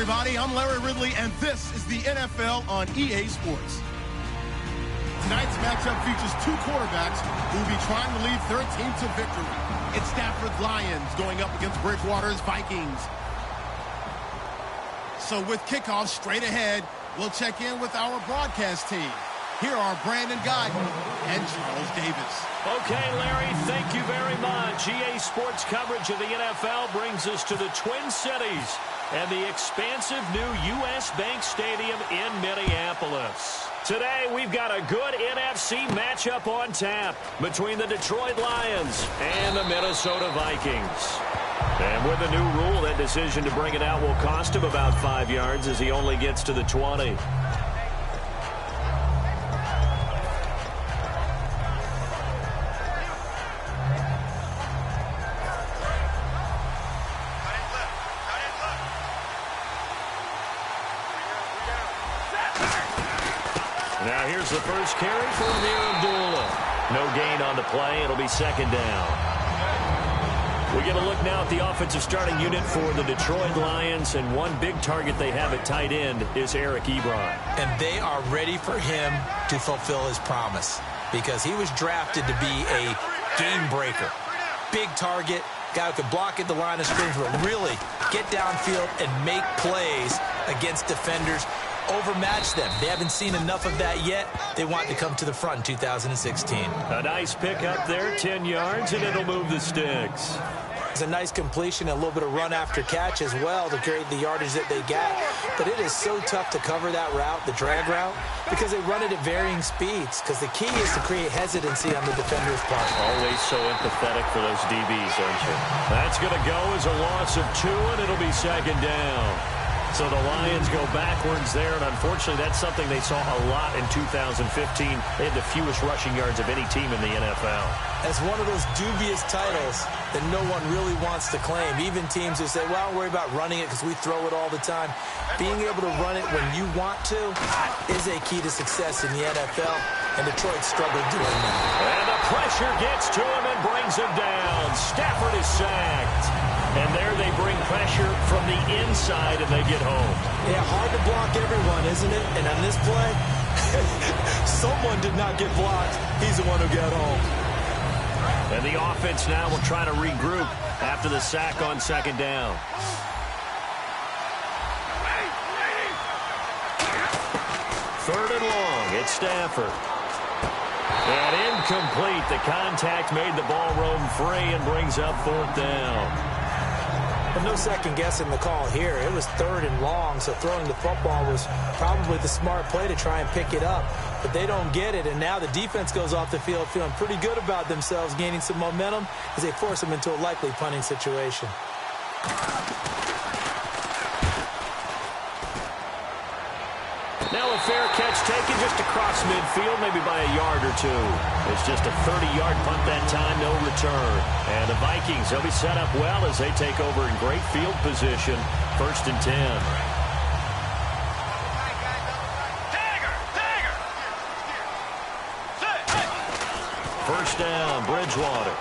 everybody. I'm Larry Ridley, and this is the NFL on EA Sports. Tonight's matchup features two quarterbacks who will be trying to lead their team to victory. It's Stafford's Lions going up against Bridgewater's Vikings. So with kickoff straight ahead, we'll check in with our broadcast team. Here are Brandon Guyton and Charles Davis. Okay, Larry, thank you very much. EA Sports coverage of the NFL brings us to the Twin Cities and the expansive new U.S. Bank Stadium in Minneapolis. Today, we've got a good NFC matchup on tap between the Detroit Lions and the Minnesota Vikings. And with the new rule, that decision to bring it out will cost him about 5 yards as he only gets to the 20. Now here's the first carry for Amir Abdullah. No gain on the play. It'll be second down. We get a look now at the offensive starting unit for the Detroit Lions, and one big target they have at tight end is Eric Ebron. And they are ready for him to fulfill his promise because he was drafted to be a game breaker. Big target, guy who could block at the line of scrimmage, but really get downfield and make plays against defenders. Overmatch them. They haven't seen enough of that yet. They want to come to the front in 2016. A nice pick up there, 10 yards, and it'll move the sticks. It's a nice completion, a little bit of run after catch as well to create the yardage that they got. But it is so tough to cover that route, the drag route, because they run it at varying speeds. Because the key is to create hesitancy on the defender's part. Always so empathetic for those DBs, aren't you? That's going to go as a loss of 2, and it'll be second down. So the Lions go backwards there, and unfortunately that's something they saw a lot in 2015. They had the fewest rushing yards of any team in the NFL. As one of those dubious titles that no one really wants to claim, even teams who say, well, don't worry about running it because we throw it all the time. Being able to run it when you want to is a key to success in the NFL, and Detroit struggled doing that. And the pressure gets to him and brings him down. Stafford is sacked. And there they bring pressure from the inside, and they get home. Yeah, hard to block everyone, isn't it? And on this play, someone did not get blocked. He's the one who got home. And the offense now will try to regroup after the sack on second down. Third and long, it's Stafford. And incomplete. The contact made the ball roam free and brings up fourth down. But no second guessing the call here. It was third and long, so throwing the football was probably the smart play to try and pick it up. But they don't get it, and now the defense goes off the field feeling pretty good about themselves, gaining some momentum as they force them into a likely punting situation. Now a fair catch taken just across midfield, maybe by a yard or two. It's just a 30-yard punt that time, no return. And the Vikings, they'll be set up well as they take over in great field position, 1st and 10. First down, Bridgewater.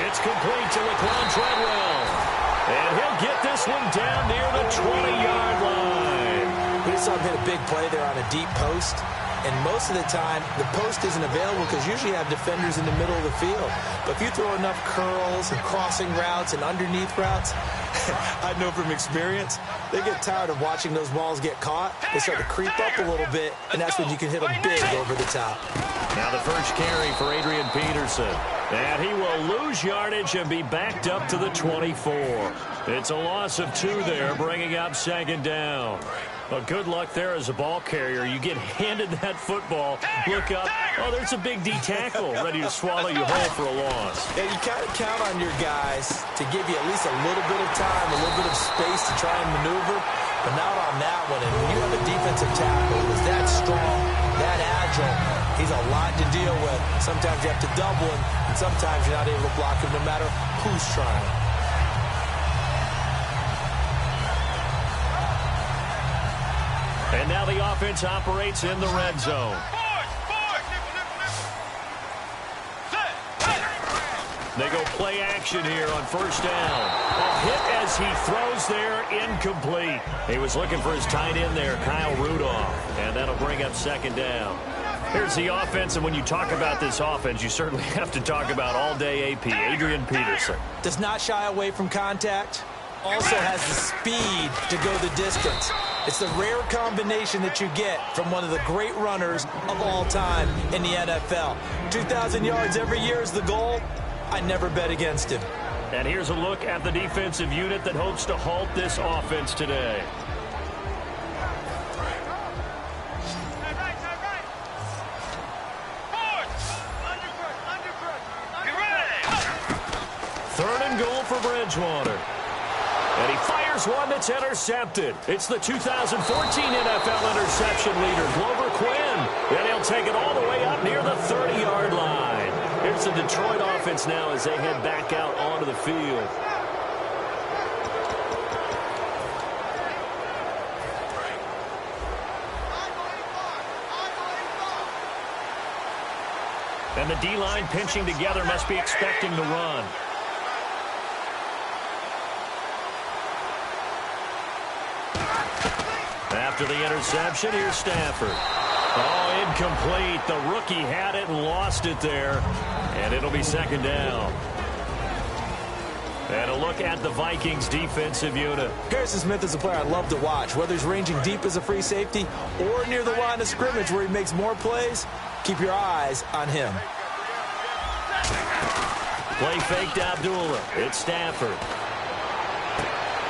It's complete to Laquan Treadwell. And he'll get this one down near the 20-yard line. We just saw him hit a big play there on a deep post. And most of the time, the post isn't available because usually you have defenders in the middle of the field. But if you throw enough curls and crossing routes and underneath routes, I know from experience, they get tired of watching those balls get caught. They start to creep up a little bit, and that's when you can hit them big over the top. Now the first carry for Adrian Peterson. And he will lose yardage and be backed up to the 24. It's a loss of 2 there, bringing up second down. But good luck there as a ball carrier. You get handed that football, look up, oh, there's a big D tackle ready to swallow you whole for a loss. Yeah, you kind of count on your guys to give you at least a little bit of time, a little bit of space to try and maneuver, but not on that one. And when you have a defensive tackle who's that strong, that agile, he's a lot to deal with. Sometimes you have to double him, and sometimes you're not able to block him no matter who's trying. And now the offense operates in the red zone. They go play action here on first down. A hit as he throws there, incomplete. He was looking for his tight end there, Kyle Rudolph, and that'll bring up second down. Here's the offense, and when you talk about this offense, you certainly have to talk about all-day AP, Adrian Peterson. Does not shy away from contact. Also has the speed to go the distance. It's the rare combination that you get from one of the great runners of all time in the NFL. 2,000 yards every year is the goal. I never bet against him. And here's a look at the defensive unit that hopes to halt this offense today. Third and goal for Bridgewater. And he fires one that's intercepted. It's the 2014 NFL interception leader, Glover Quinn. And he'll take it all the way up near the 30-yard line. Here's the Detroit offense now as they head back out onto the field. And the D-line pinching together must be expecting the run. After the interception, here's Stafford. Oh, incomplete. The rookie had it and lost it there. And it'll be second down. And a look at the Vikings defensive unit. Harrison Smith is a player I love to watch. Whether he's ranging deep as a free safety or near the line of scrimmage where he makes more plays, keep your eyes on him. Play fake to Abdullah. It's Stafford.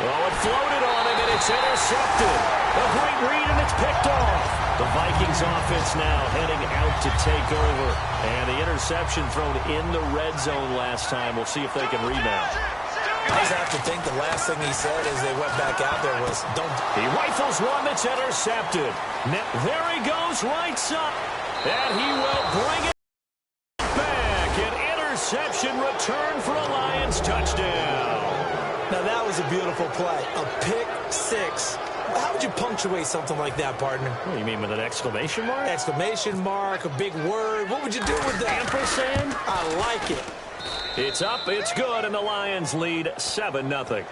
Oh, it floated on him, and it's intercepted. A great read, and it's picked off. The Vikings offense now heading out to take over. And the interception thrown in the red zone last time. We'll see if they can rebound. I just have to think the last thing he said as they went back out there was, don't. He rifles one that's intercepted. Now, there he goes, right side. And he will bring it back. An interception return for a Lions touchdown. Now, that was a beautiful play. A pick six. How would you punctuate something like that, partner? What do you mean, with an exclamation mark? Exclamation mark, a big word. What would you do with that? Ampersand? I like it. It's up, it's good, and the Lions lead 7-0.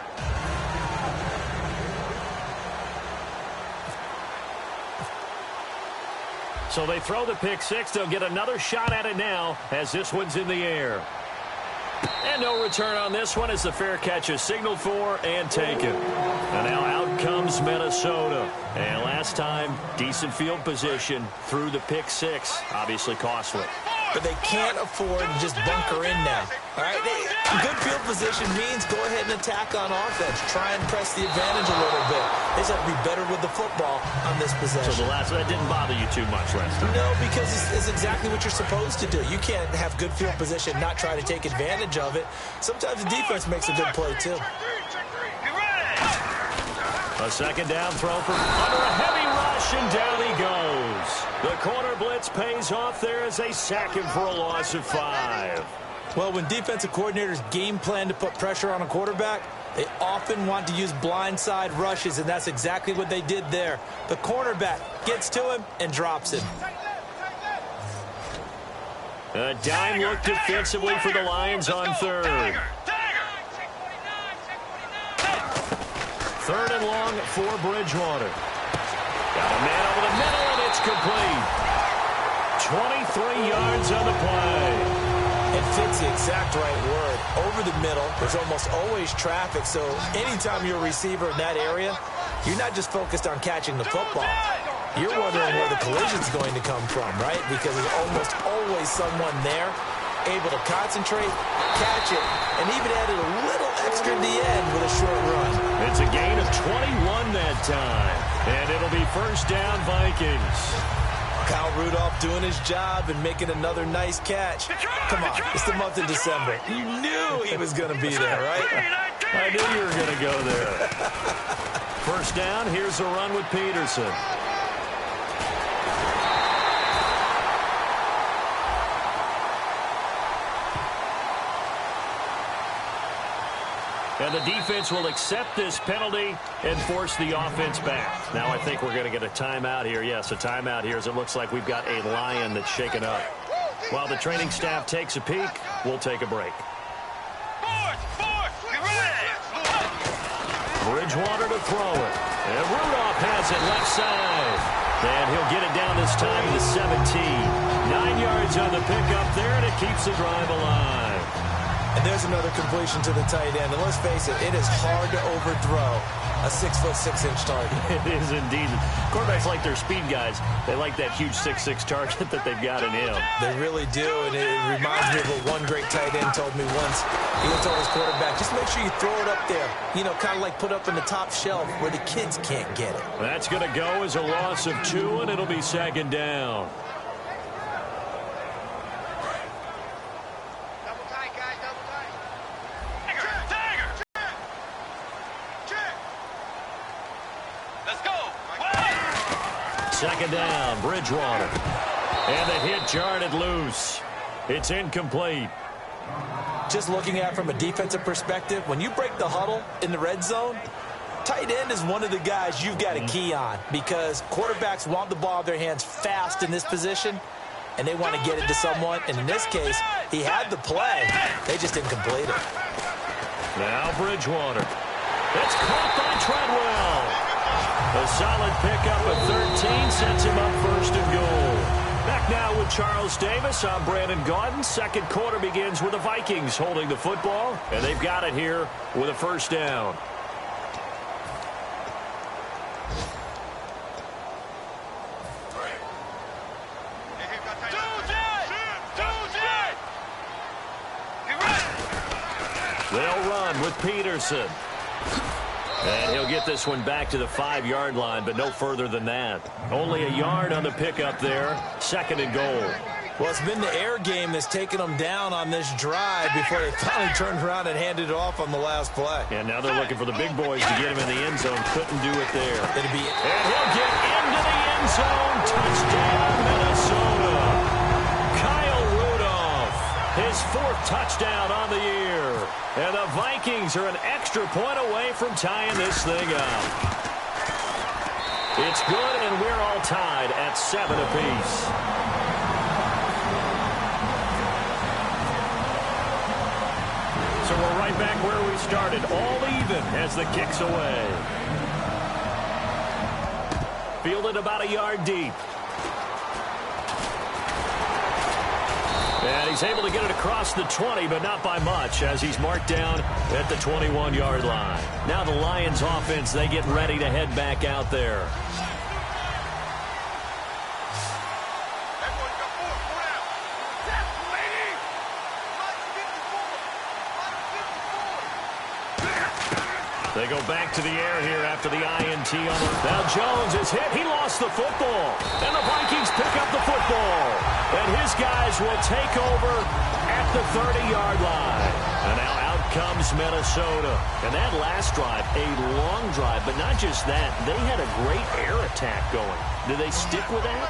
So they throw the pick six. They'll get another shot at it now as this one's in the air. And no return on this one as the fair catch is signaled for and taken. And now out comes Minnesota. And last time, decent field position through the pick six. Obviously costly. But they can't afford to just bunker in now. All right? Good field position means go ahead and attack on offense. Try and press the advantage a little bit. They just have to be better with the football on this possession. So that didn't bother you too much last time? No, because it's exactly what you're supposed to do. You can't have good field position, not try to take advantage of it. Sometimes the defense makes a good play, too. A second down throw for under a heavy rush, and down he goes. The corner blitz pays off there as they sack him for a loss of 5. Well, when defensive coordinators game plan to put pressure on a quarterback, they often want to use blindside rushes, and that's exactly what they did there. The cornerback gets to him and drops him. A dime look defensively for the Lions on third. Third and long for Bridgewater. Got a man over the middle, and it's complete. 23 yards on the play. It fits the exact right word. Over the middle, there's almost always traffic, so anytime you're a receiver in that area, you're not just focused on catching the football. You're wondering where the collision's going to come from, right? Because there's almost always someone there able to concentrate, catch it, and even added a little extra at the end with a short run. It's a gain of 21 that time, and it'll be first down Vikings. Kyle Rudolph doing his job and making another nice catch. Come on, it's the month of December. You knew he was going to be there, right? I knew you were going to go there. First down, here's a run with Peterson. And the defense will accept this penalty and force the offense back. Now I think we're going to get a timeout here. Yes, a timeout here as it looks like we've got a Lion that's shaken up. While the training staff takes a peek, we'll take a break. Bridgewater to throw it. And Rudolph has it left side. And he'll get it down this time to the 17. 9 yards on the pickup there, and it keeps the drive alive. And there's another completion to the tight end. And let's face it, it is hard to overthrow a 6'6" target. It is indeed. Quarterbacks like their speed guys. They like that huge 6'6" target that they've got in him. They really do, and it reminds me of what one great tight end told me once. He told his quarterback, just make sure you throw it up there. You know, kind of like put up in the top shelf where the kids can't get it. That's going to go as a loss of 2, and it'll be second down. Second down, Bridgewater. And the hit jarred it loose. It's incomplete. Just looking at it from a defensive perspective, when you break the huddle in the red zone, tight end is one of the guys you've got to key on because quarterbacks want the ball in their hands fast in this position, and they want to get it to someone. And in this case, he had the play. They just didn't complete it. Now Bridgewater. It's caught by Treadwell. A solid pickup of 13 sets him up first and goal. Back now with Charles Davis. I'm Brandon Gaudin. Second quarter begins with the Vikings holding the football, and they've got it here with a first down. They'll run with Peterson. And he'll get this one back to the 5-yard line, but no further than that. Only a yard on the pickup there. Second and goal. Well, it's been the air game that's taken them down on this drive before they finally turned around and handed it off on the last play. And now they're looking for the big boys to get him in the end zone. Couldn't do it there. And he'll get into the end zone. Touchdown, Minnesota. Kyle Rudolph, his 4th touchdown on the year. And the Vikings are an extra point away from tying this thing up. It's good, and we're all tied at 7 apiece. So we're right back where we started, all even as the kick's away. Fielded about a yard deep. And he's able to get it across the 20, but not by much, as he's marked down at the 21-yard line. Now the Lions offense, they get ready to head back out there. They go back to the air here after the INT on the... Now Jones is hit. He lost the football. And the Vikings pick up the football. And his guys will take over at the 30-yard line. And now out comes Minnesota. And that last drive, a long drive. But not just that, they had a great air attack going. Do they stick with that?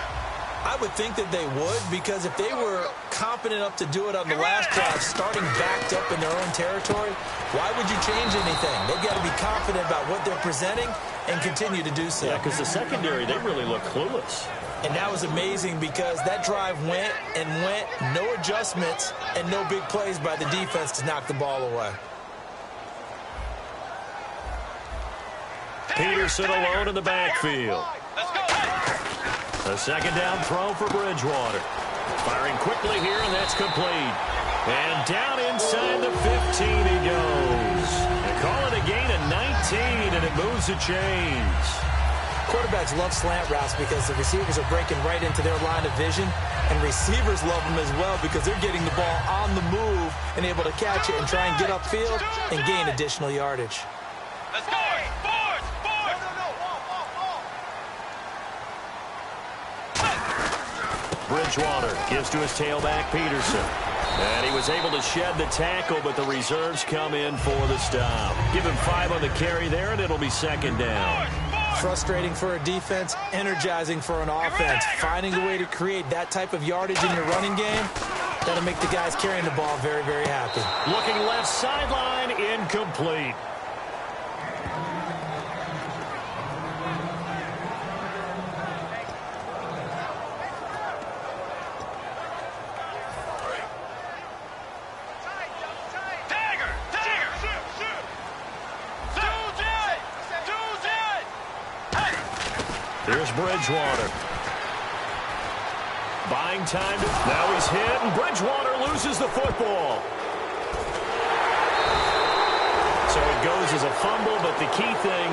I would think that they would, because if they were confident enough to do it on the last drive, starting backed up in their own territory, why would you change anything? They've got to be confident about what they're presenting and continue to do so. Yeah, because the secondary, they really look clueless. And that was amazing because that drive went and went, no adjustments and no big plays by the defense to knock the ball away. Peterson alone in the backfield. A second down throw for Bridgewater. Firing quickly here, and that's complete. And down inside the 15 he goes. They call it a gain of 19, and it moves the chains. Quarterbacks love slant routes because the receivers are breaking right into their line of vision, and receivers love them as well because they're getting the ball on the move and able to catch it and try and get upfield and gain additional yardage. Let's go! Bridgewater gives to his tailback, Peterson. And he was able to shed the tackle, but the reserves come in for the stop. Give him 5 on the carry there, and it'll be second down. Frustrating for a defense, energizing for an offense. Finding a way to create that type of yardage in your running game, that'll make the guys carrying the ball very, very happy. Looking left sideline, incomplete. Here's Bridgewater. Buying time. Now he's hit, and Bridgewater loses the football. So it goes as a fumble, but the key thing,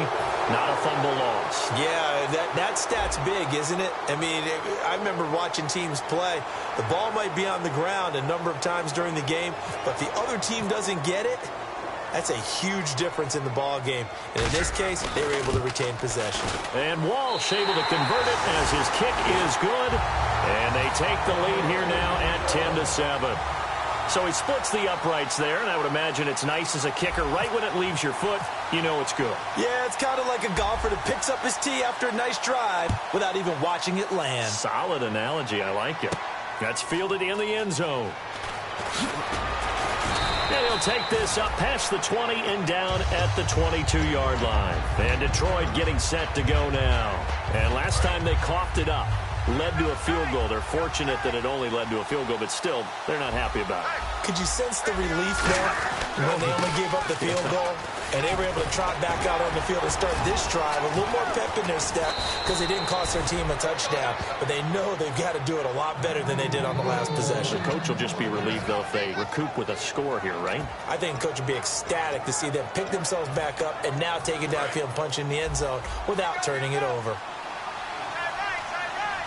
not a fumble loss. Yeah, that stat's big, isn't it? I mean, I remember watching teams play. The ball might be on the ground a number of times during the game, but if the other team doesn't get it, that's a huge difference in the ball game. And in this case, they were able to retain possession. And Walsh able to convert it as his kick is good. And they take the lead here now at 10-7. So he splits the uprights there, and I would imagine it's nice as a kicker. Right when it leaves your foot, you know it's good. Yeah, it's kind of like a golfer that picks up his tee after a nice drive without even watching it land. Solid analogy. I like it. That's fielded in the end zone. And he'll take this up past the 20 and down at the 22-yard line. And Detroit getting set to go now. And last time they coughed it up, led to a field goal. They're fortunate that it only led to a field goal, but still, they're not happy about it. Could you sense the relief there when they only gave up the field goal and they were able to trot back out on the field and start this drive? A little more pep in their step because they didn't cost their team a touchdown, but they know they've got to do it a lot better than they did on the last possession. The coach will just be relieved, though, if they recoup with a score here, right? I think the coach will be ecstatic to see them pick themselves back up and now take it downfield and punch in the end zone without turning it over.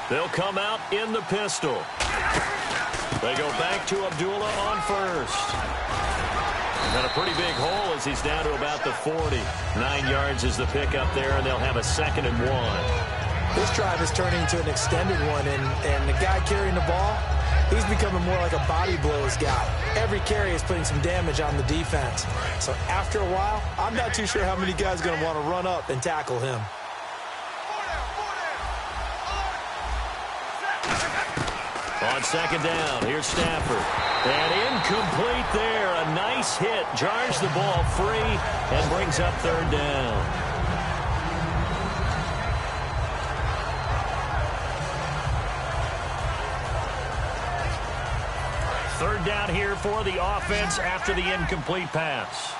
They'll come out in the pistol. They go back to Abdullah on first. Got a pretty big hole as he's down to about the 40. 9 yards is the pickup there, and they'll have a 2nd and 1. This drive is turning into an extended one, and the guy carrying the ball, he's becoming more like a body blows guy. Every carry is putting some damage on the defense. So after a while, I'm not too sure how many guys are going to want to run up and tackle him. On 2nd down, here's Stafford. And incomplete there. A nice hit. Jars the ball free and brings up 3rd down. Third down here for the offense after the incomplete pass.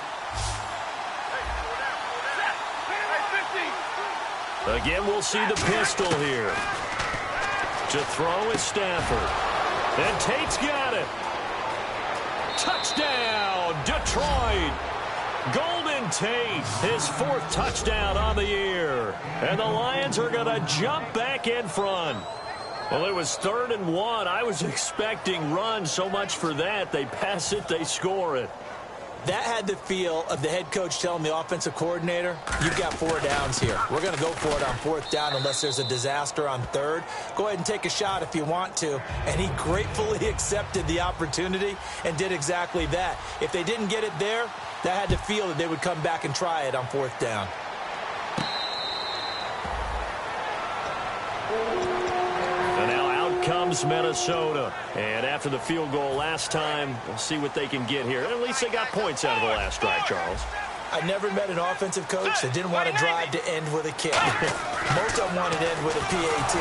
Again, we'll see the pistol here. To throw is Stafford. And Tate's got it. Touchdown, Detroit. Golden Tate, his 4th touchdown on the year. And the Lions are going to jump back in front. Well, it was 3rd and 1. I was expecting run. So much for that. They pass it, they score it. That had the feel of the head coach telling the offensive coordinator, you've got 4 downs here. We're going to go for it on 4th down unless there's a disaster on 3rd. Go ahead and take a shot if you want to. And he gratefully accepted the opportunity and did exactly that. If they didn't get it there, that had the feel that they would come back and try it on 4th down. Comes Minnesota. And after the field goal last time, we'll see what they can get here. At least they got points out of the last drive, Charles. I never met an offensive coach that didn't want to drive to end with a kick. Most of them wanted to end with a PAT.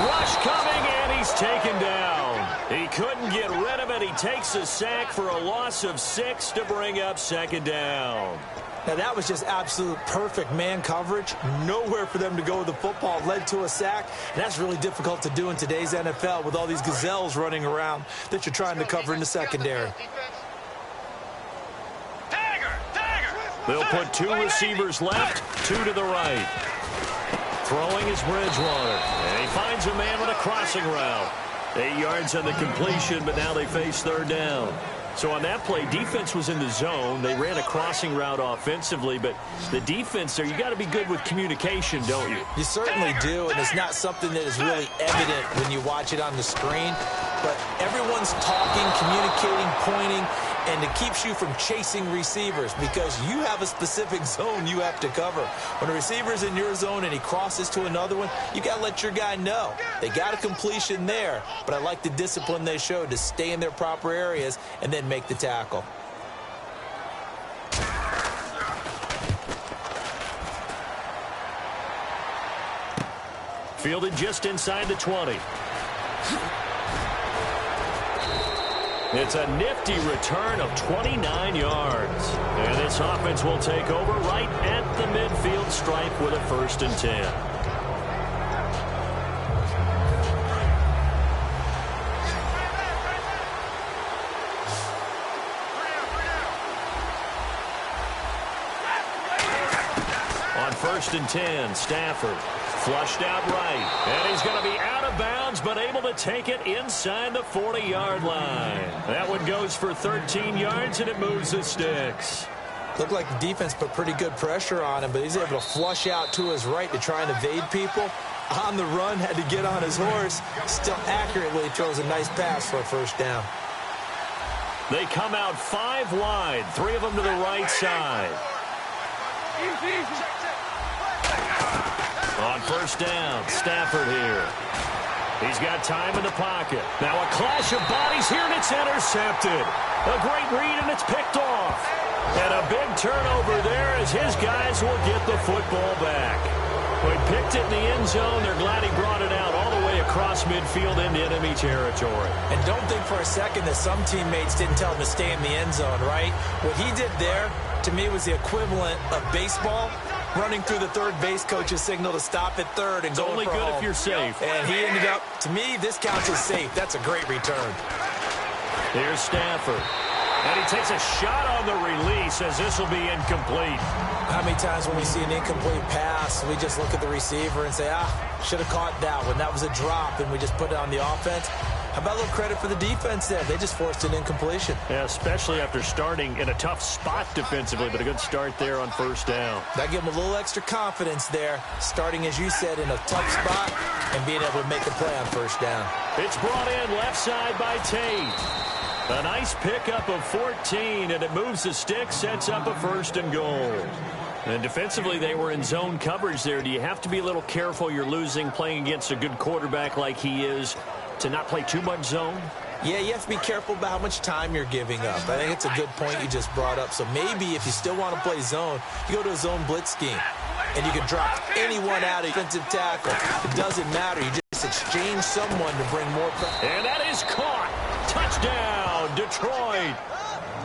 Rush coming, and he's taken down. He couldn't get rid of it. He takes a sack for a loss of 6 to bring up 2nd down. Now, that was just absolute perfect man coverage. Nowhere for them to go with the football. Led to a sack. And that's really difficult to do in today's NFL with all these gazelles running around that you're trying to cover in the secondary. They'll put 2 receivers left, 2 to the right. Throwing is Bridgewater. And he finds a man with a crossing route. 8 yards on the completion, but now they face 3rd down. So on that play, defense was in the zone. They ran a crossing route offensively, but the defense there, you got to be good with communication, don't you? You certainly do, and it's not something that is really evident when you watch it on the screen. But everyone's talking, communicating, pointing, and it keeps you from chasing receivers because you have a specific zone you have to cover. When a receiver's in your zone and he crosses to another one, you got to let your guy know. They got a completion there, but I like the discipline they showed to stay in their proper areas and then make the tackle. Fielded just inside the 20. It's a nifty return of 29 yards. And this offense will take over right at the midfield stripe with a 1st and 10. First and 10, Stafford. Flushed out right. And he's going to be out of bounds, but able to take it inside the 40-yard line. That one goes for 13 yards, and it moves the sticks. Looked like the defense put pretty good pressure on him, but he's able to flush out to his right to try and evade people. On the run, had to get on his horse. Still accurately throws a nice pass for a first down. They come out 5 wide, 3 of them to the right side. On first down, Stafford here. He's got time in the pocket. Now a clash of bodies here, and it's intercepted. A great read, and it's picked off. And a big turnover there as his guys will get the football back. He picked it in the end zone. They're glad he brought it out all the way across midfield into enemy territory. And don't think for a second that some teammates didn't tell him to stay in the end zone, right? What he did there, to me, was the equivalent of baseball. Running through the third base coach's signal to stop at third and it's going only for good home. if you're safe. And he ended up, to me, this counts as safe. That's a great return. Here's Stafford. And he takes a shot on the release as this will be incomplete. How many times when we see an incomplete pass, we just look at the receiver and say, should have caught that one. That was a drop, and we just put it on the offense. How about a little credit for the defense there? They just forced an incompletion. Yeah, especially after starting in a tough spot defensively, but a good start there on first down. That gave them a little extra confidence there, starting, as you said, in a tough spot and being able to make a play on first down. It's brought in left side by Tate. A nice pickup of 14, and it moves the stick, sets up a first and goal. And defensively, they were in zone coverage there. Do you have to be a little careful you're losing playing against a good quarterback like he is to not play too much zone? Yeah, you have to be careful about how much time you're giving up. I think it's a good point you just brought up. So maybe if you still want to play zone, you go to a zone blitz scheme. And you can drop anyone out of defensive tackle. It doesn't matter. You just exchange someone to bring more pressure. And that is caught. Touchdown, Detroit.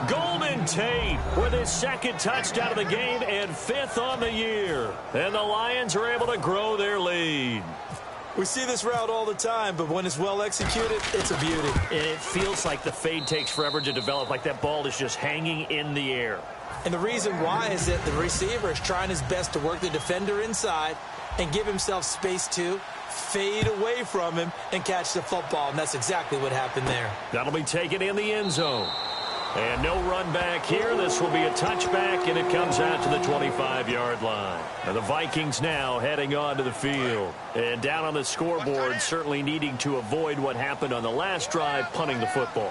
Golden Tate with his second touchdown of the game and 5th on the year. And the Lions are able to grow their lead. We see this route all the time, but when it's well executed, it's a beauty. And it feels like the fade takes forever to develop, like that ball is just hanging in the air. And the reason why is that the receiver is trying his best to work the defender inside and give himself space to fade away from him and catch the football, and that's exactly what happened there. That'll be taken in the end zone. And no run back here. This will be a touchback, and it comes out to the 25-yard line. And the Vikings now heading onto the field. And down on the scoreboard, certainly needing to avoid what happened on the last drive, punting the football.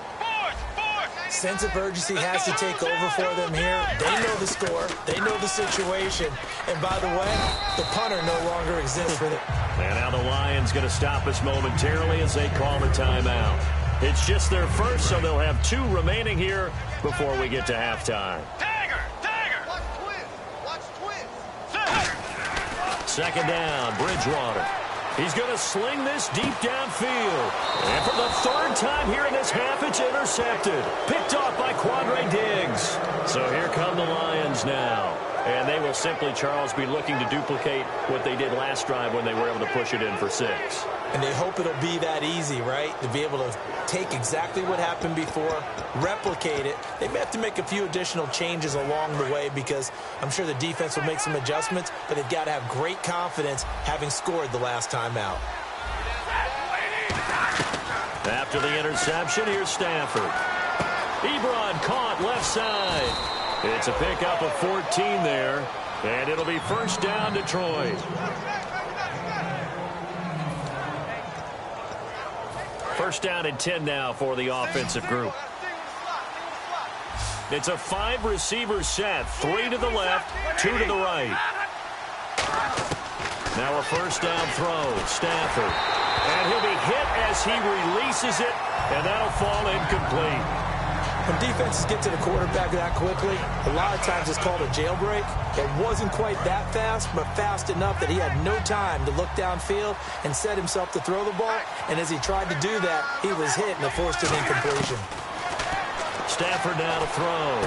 Sense of urgency has to take over for them here. They know the score. They know the situation. And by the way, the punter no longer exists for them. And now the Lions going to stop us momentarily as they call the timeout. It's just their first, so they'll have 2 remaining here before we get to halftime. Watch twins. Second down, Bridgewater. He's going to sling this deep downfield. And for the 3rd time here in this half, it's intercepted. Picked off by Quandre Diggs. So here come the Lions now. And they will simply, Charles, be looking to duplicate what they did last drive when they were able to push it in for 6. And they hope it'll be that easy, right? To be able to take exactly what happened before, replicate it. They may have to make a few additional changes along the way because I'm sure the defense will make some adjustments, but they've got to have great confidence having scored the last time out. After the interception, here's Stafford. Ebron caught left side. It's a pickup of 14 there, and it'll be first down, Detroit. First down and 10 now for the offensive group. It's a 5-receiver set, 3 to the left, 2 to the right. Now a first down throw, Stafford. And he'll be hit as he releases it, and that'll fall incomplete. When defenses get to the quarterback that quickly, a lot of times it's called a jailbreak. It wasn't quite that fast, but fast enough that he had no time to look downfield and set himself to throw the ball. And as he tried to do that, he was hit and it forced an incompletion. Stafford now to throw.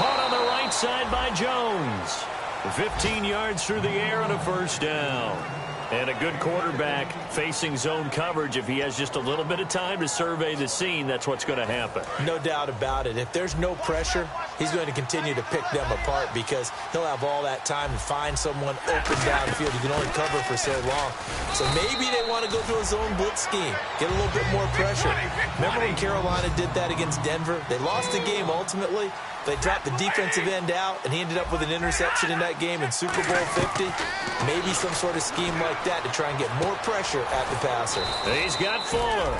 Caught on the right side by Jones. 15 yards through the air and a first down. And a good quarterback facing zone coverage, if he has just a little bit of time to survey the scene, that's what's going to happen. No doubt about it. If there's no pressure, he's going to continue to pick them apart because he'll have all that time to find someone open downfield. You can only cover for so long. So maybe they want to go to a zone blitz scheme, get a little bit more pressure. Remember when Carolina did that against Denver? They lost the game ultimately. They dropped the defensive end out, and he ended up with an interception in that game in Super Bowl 50. Maybe some sort of scheme like that to try and get more pressure at the passer. He's got Fuller.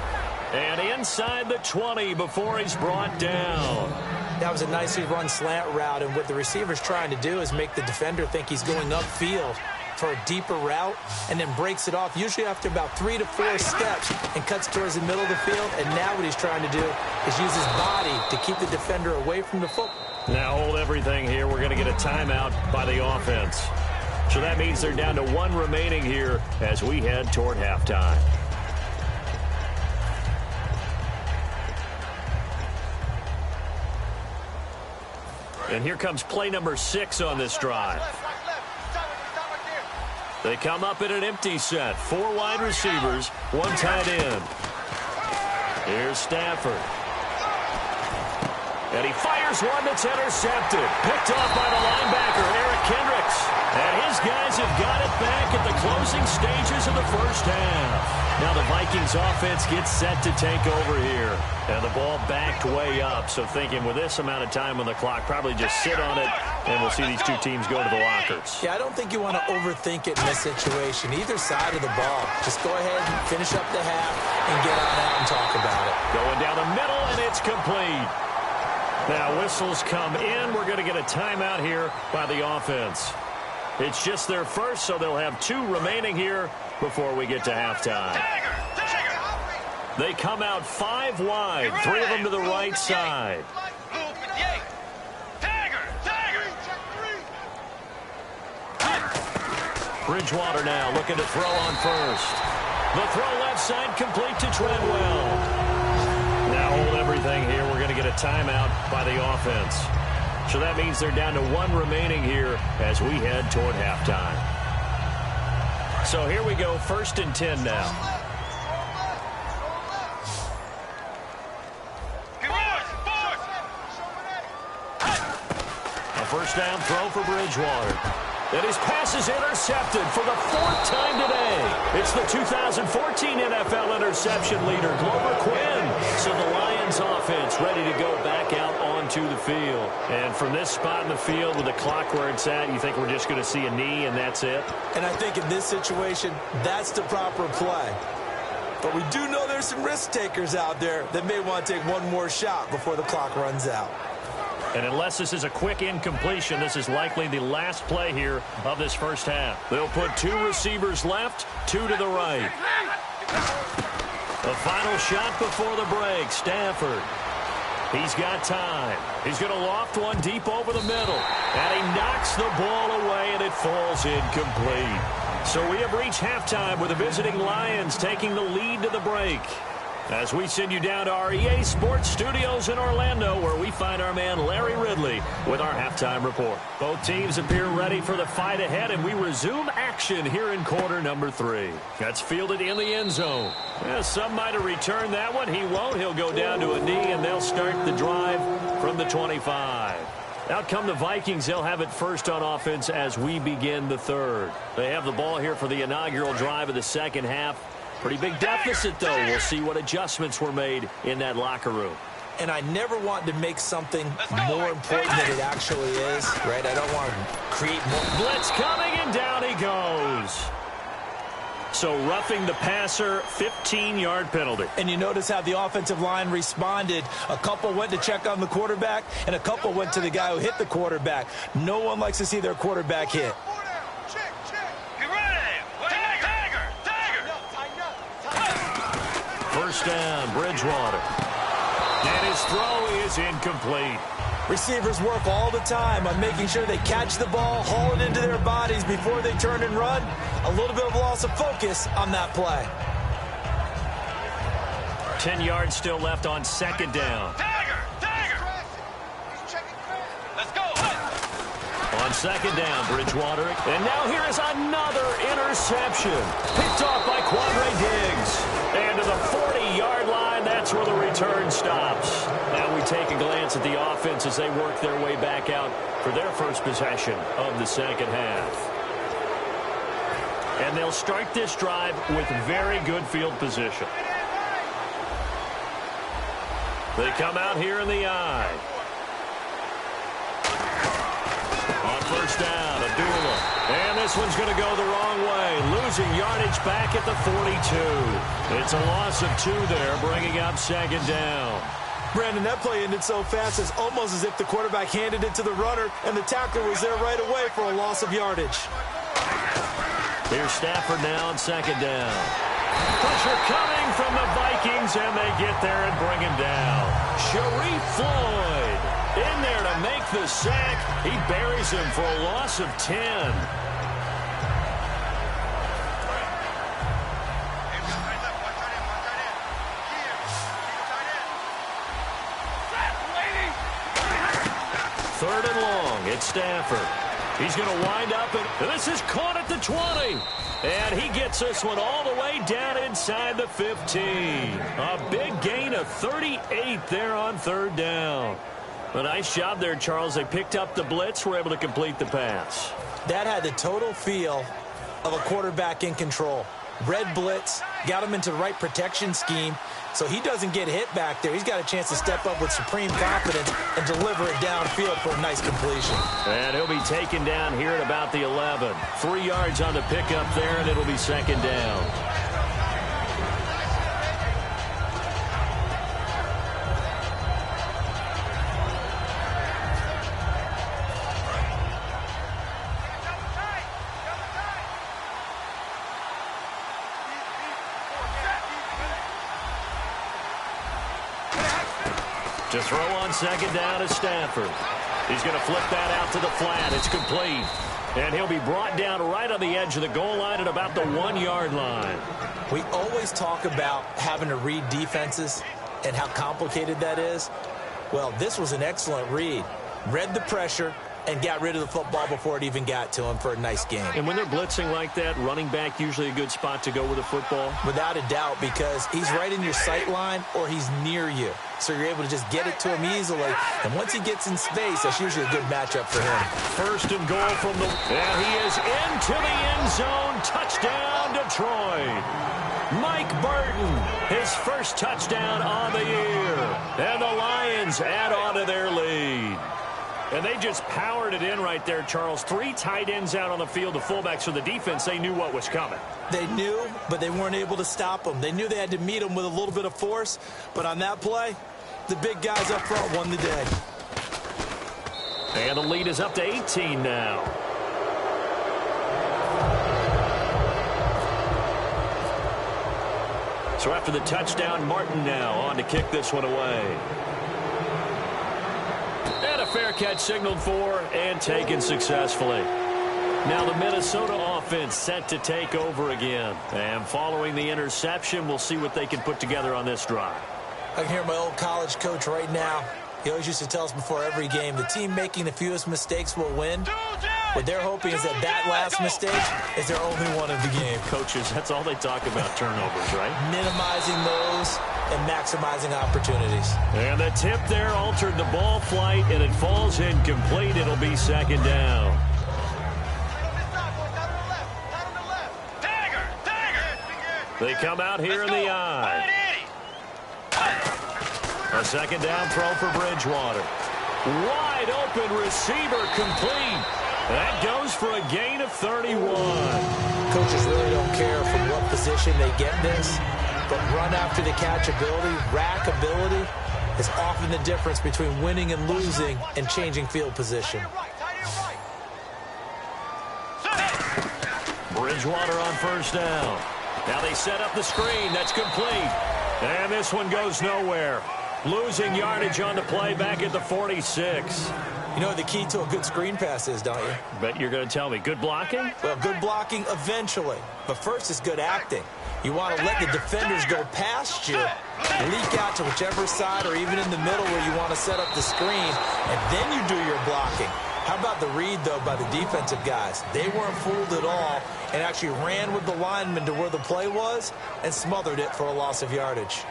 And inside the 20 before he's brought down. That was a nicely run slant route, and what the receiver's trying to do is make the defender think he's going upfield for a deeper route and then breaks it off, usually after about 3 to 4 steps, and cuts towards the middle of the field. And now what he's trying to do is use his body to keep the defender away from the football. Now hold everything here. We're going to get a timeout by the offense. So that means they're down to 1 remaining here as we head toward halftime. And here comes play number 6 on this drive. They come up in an empty set. 4 wide receivers, 1 tight end. Here's Stafford. And he fires one that's intercepted. Picked off by the linebacker, Eric Kendricks. And his guys have got it back at the closing stages of the first half. Now the Vikings offense gets set to take over here. And the ball backed way up. So thinking with this amount of time on the clock, probably just sit on it, and we'll see these two teams go to the lockers. Yeah, I don't think you want to overthink it in this situation. Either side of the ball. Just go ahead and finish up the half and get on out and talk about it. Going down the middle, and it's complete. Now whistles come in. We're going to get a timeout here by the offense. It's just their first, so they'll have 2 remaining here before we get to halftime. They come out 5 wide, 3 of them to the right side. Bridgewater now looking to throw on first. The throw left side complete to Treadwell. Now hold everything here. We're going to get a timeout by the offense. So that means they're down to 1 remaining here as we head toward halftime. So here we go, 1st and 10 now. A first down throw for Bridgewater. And his pass is intercepted for the 4th time today. It's the 2014 NFL interception leader, Glover Quinn. So the Lions offense ready to go back out onto the field. And from this spot in the field with the clock where it's at, you think we're just going to see a knee and that's it? And I think in this situation, that's the proper play. But we do know there's some risk takers out there that may want to take one more shot before the clock runs out. And unless this is a quick incompletion, this is likely the last play here of this first half. They'll put 2 receivers left, 2 to the right. The final shot before the break, Stafford. He's got time. He's going to loft one deep over the middle. And he knocks the ball away, and it falls incomplete. So we have reached halftime with the visiting Lions taking the lead to the break. As we send you down to our EA Sports Studios in Orlando, where we find our man Larry Ridley with our halftime report. Both teams appear ready for the fight ahead, and we resume action here in quarter number 3. That's fielded in the end zone. Yeah, some might have returned that one. He won't. He'll go down to a knee, and they'll start the drive from the 25. Out come the Vikings. They'll have it first on offense as we begin the 3rd. They have the ball here for the inaugural drive of the second half. Pretty big deficit, though. We'll see what adjustments were made in that locker room. And I never want to make something more important than it actually is, right? I don't want to create more. Blitz coming, and down he goes. So roughing the passer, 15-yard penalty. And you notice how the offensive line responded. A couple went to check on the quarterback, and a couple went to the guy who hit the quarterback. No one likes to see their quarterback hit. First down, Bridgewater. And his throw is incomplete. Receivers work all the time on making sure they catch the ball, haul it into their bodies before they turn and run. A little bit of loss of focus on that play. 10 yards still left on 2nd down. On On second down, Bridgewater. And now here is another interception. Picked off by Quandre Diggs. And to the 40-yard line, that's where the return stops. Now we take a glance at the offense as they work their way back out for their first possession of the second half. And they'll start this drive with very good field position. They come out here in the eye. On first down, Abdullah. And this one's going to go the wrong way. Losing yardage back at the 42. It's a loss of 2 there, bringing up second down. Brandon, that play ended so fast, it's almost as if the quarterback handed it to the runner, and the tackler was there right away for a loss of yardage. Here's Stafford now on second down. Pressure coming from the Vikings, and they get there and bring him down. Sharif Floyd in there to make the sack. He buries him for a loss of 10. Third and long, it's Stafford. He's going to wind up, and this is caught at the 20. And he gets this one all the way down inside the 15. A big gain of 38 there on third down. A nice job there, Charles. They picked up the blitz, were able to complete the pass. That had the total feel of a quarterback in control. Red blitz, got him into the right protection scheme, so he doesn't get hit back there. He's got a chance to step up with supreme confidence and deliver it downfield for a nice completion. And he'll be taken down here at about the 11. 3 yards on the pickup there, and it'll be second down. To throw on second down is Stafford. He's going to flip that out to the flat. It's complete. And he'll be brought down right on the edge of the goal line at about the 1-yard line. We always talk about having to read defenses and how complicated that is. Well, this was an excellent read. Read the pressure and got rid of the football before it even got to him for a nice game. And when they're blitzing like that, running back usually a good spot to go with the football? Without a doubt, because he's right in your sight line or he's near you. So you're able to just get it to him easily. And once he gets in space, that's usually a good matchup for him. First and goal from the... And he is into the end zone. Touchdown, Detroit. Mike Burton, his first touchdown on the year. And the Lions add on to their lead. And they just powered it in right there, Charles. 3 tight ends out on the field, the fullbacks for the defense. They knew what was coming. They knew, but they weren't able to stop them. They knew they had to meet them with a little bit of force. But on that play, the big guys up front won the day. And the lead is up to 18 now. So after the touchdown, Martin now on to kick this one away. And a fair catch signaled for and taken successfully. Now the Minnesota offense set to take over again. And following the interception, we'll see what they can put together on this drive. I can hear my old college coach right now. He always used to tell us before every game, the team making the fewest mistakes will win. What they're hoping is that that last mistake is their only one of the game. Coaches, that's all they talk about, turnovers, right? Minimizing those and maximizing opportunities. And the tip there altered the ball flight, and it falls incomplete. It'll be second down. They come out here in the eye. A second down throw for Bridgewater. Wide open receiver complete. That goes for a gain of 31. Coaches really don't care from what position they get this, but run after the catch ability, rack ability is often the difference between winning and losing and changing field position. Bridgewater on first down. Now they set up the screen. That's complete. And this one goes nowhere. Losing yardage on the play back at the 46. You know what the key to a good screen pass is, don't you? Bet you're going to tell me. Good blocking? Well, good blocking eventually. But first is good acting. You want to let the defenders go past you, leak out to whichever side or even in the middle where you want to set up the screen, and then you do your blocking. How about the read, though, by the defensive guys? They weren't fooled at all and actually ran with the lineman to where the play was and smothered it for a loss of yardage.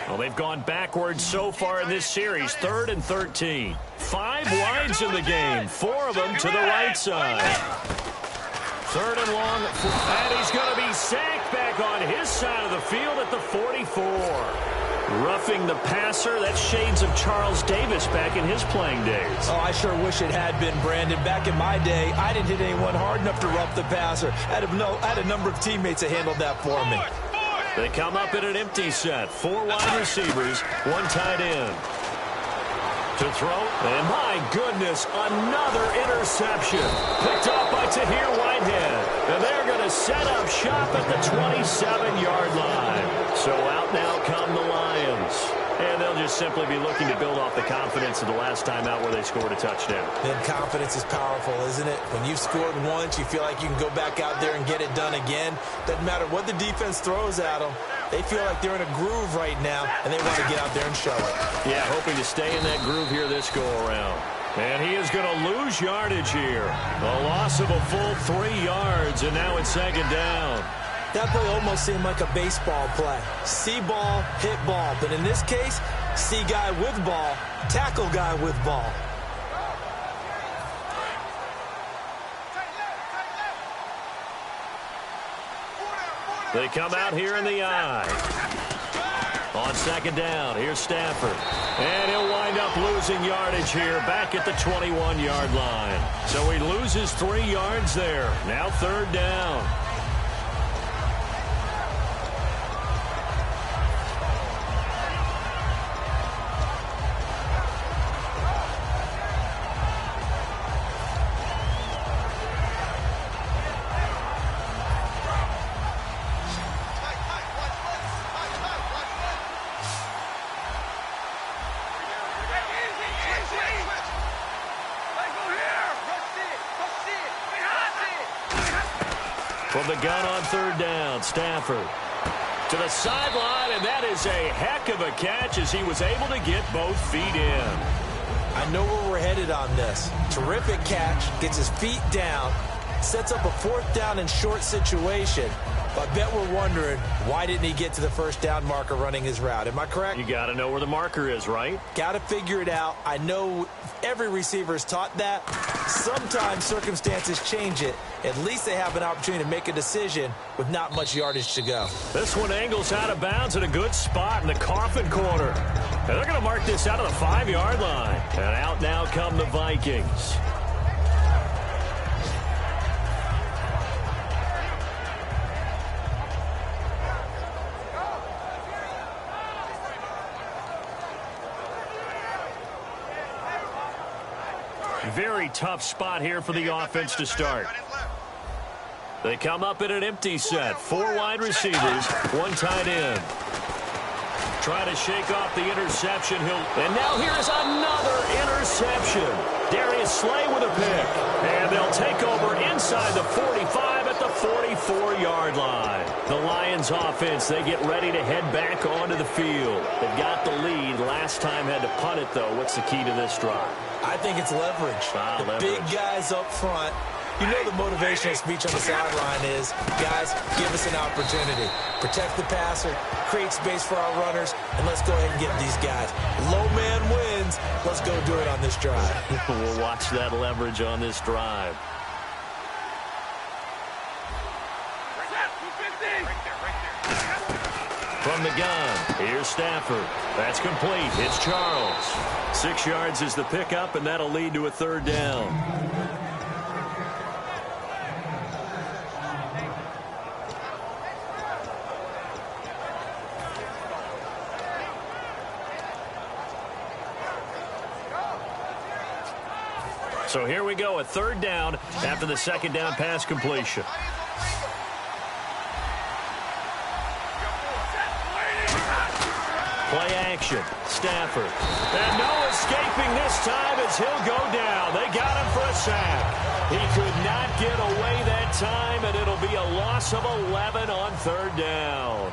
Well, they've gone backwards so far in this series. 3rd and 13. 5 wides in the game. 4 of them to the right side. 3rd and long. And he's going to be sacked back on his side of the field at the 44. Roughing the passer. That's shades of Charles Davis back in his playing days. Oh, I sure wish it had been, Brandon. Back in my day, I didn't hit anyone hard enough to rough the passer. I had a number of teammates that handled that for me. They come up in an empty set. 4 wide receivers, 1 tight end. To throw, and my goodness, another interception. Picked off by Tahir Whitehead. And they're going to set up shop at the 27-yard line. So out now come the Lions. And they'll just simply be looking to build off the confidence of the last time out where they scored a touchdown. Then confidence is powerful, isn't it? When you've scored once, you feel like you can go back out there and get it done again. Doesn't matter what the defense throws at them. They feel like they're in a groove right now, and they want to get out there and show it. Yeah, hoping to stay in that groove here this go-around. And he is going to lose yardage here. A loss of a full 3 yards, and now it's 2nd down. That play almost seemed like a baseball play. See ball, hit ball. But in this case, see guy with ball, tackle guy with ball. They come out here in the eye. On 2nd down, here's Stafford. And he'll wind up losing yardage here back at the 21-yard line. So he loses 3 yards there. Now 3rd down. From the gun on 3rd down, Stafford to the sideline, and that is a heck of a catch as he was able to get both feet in. I know where we're headed on this. Terrific catch, gets his feet down, sets up a 4th down and short situation. But I bet we're wondering, why didn't he get to the 1st down marker running his route? Am I correct? You got to know where the marker is, right? Got to figure it out. I know every receiver is taught that. Sometimes circumstances change it. At least they have an opportunity to make a decision with not much yardage to go. This one angles out of bounds at a good spot in the coffin corner. And they're going to mark this out of the 5-yard line. And out now come the Vikings. Very tough spot here for the offense to start. They come up in an empty set. 4 wide receivers, 1 tight end. Try to shake off the interception. And now here's another interception. Darius Slay with a pick. And they'll take over inside the 45 at the 44-yard line. The Lions offense, they get ready to head back onto the field. They've got the lead. Last time had to punt it, though. What's the key to this drive? I think it's leverage. Big guys up front. You know the motivational speech on the sideline is, guys, give us an opportunity. Protect the passer, create space for our runners, and let's go ahead and get these guys. Low man wins. Let's go do it on this drive. We'll watch that leverage on this drive. From the gun, here's Stafford. That's complete. It's Charles. 6 yards is the pickup, and that'll lead to a 3rd down. So here we go, a 3rd down after the 2nd down pass completion. possession. Stafford. And no escaping this time as he'll go down. They got him for a sack. He could not get away that time, and it'll be a loss of 11 on third down.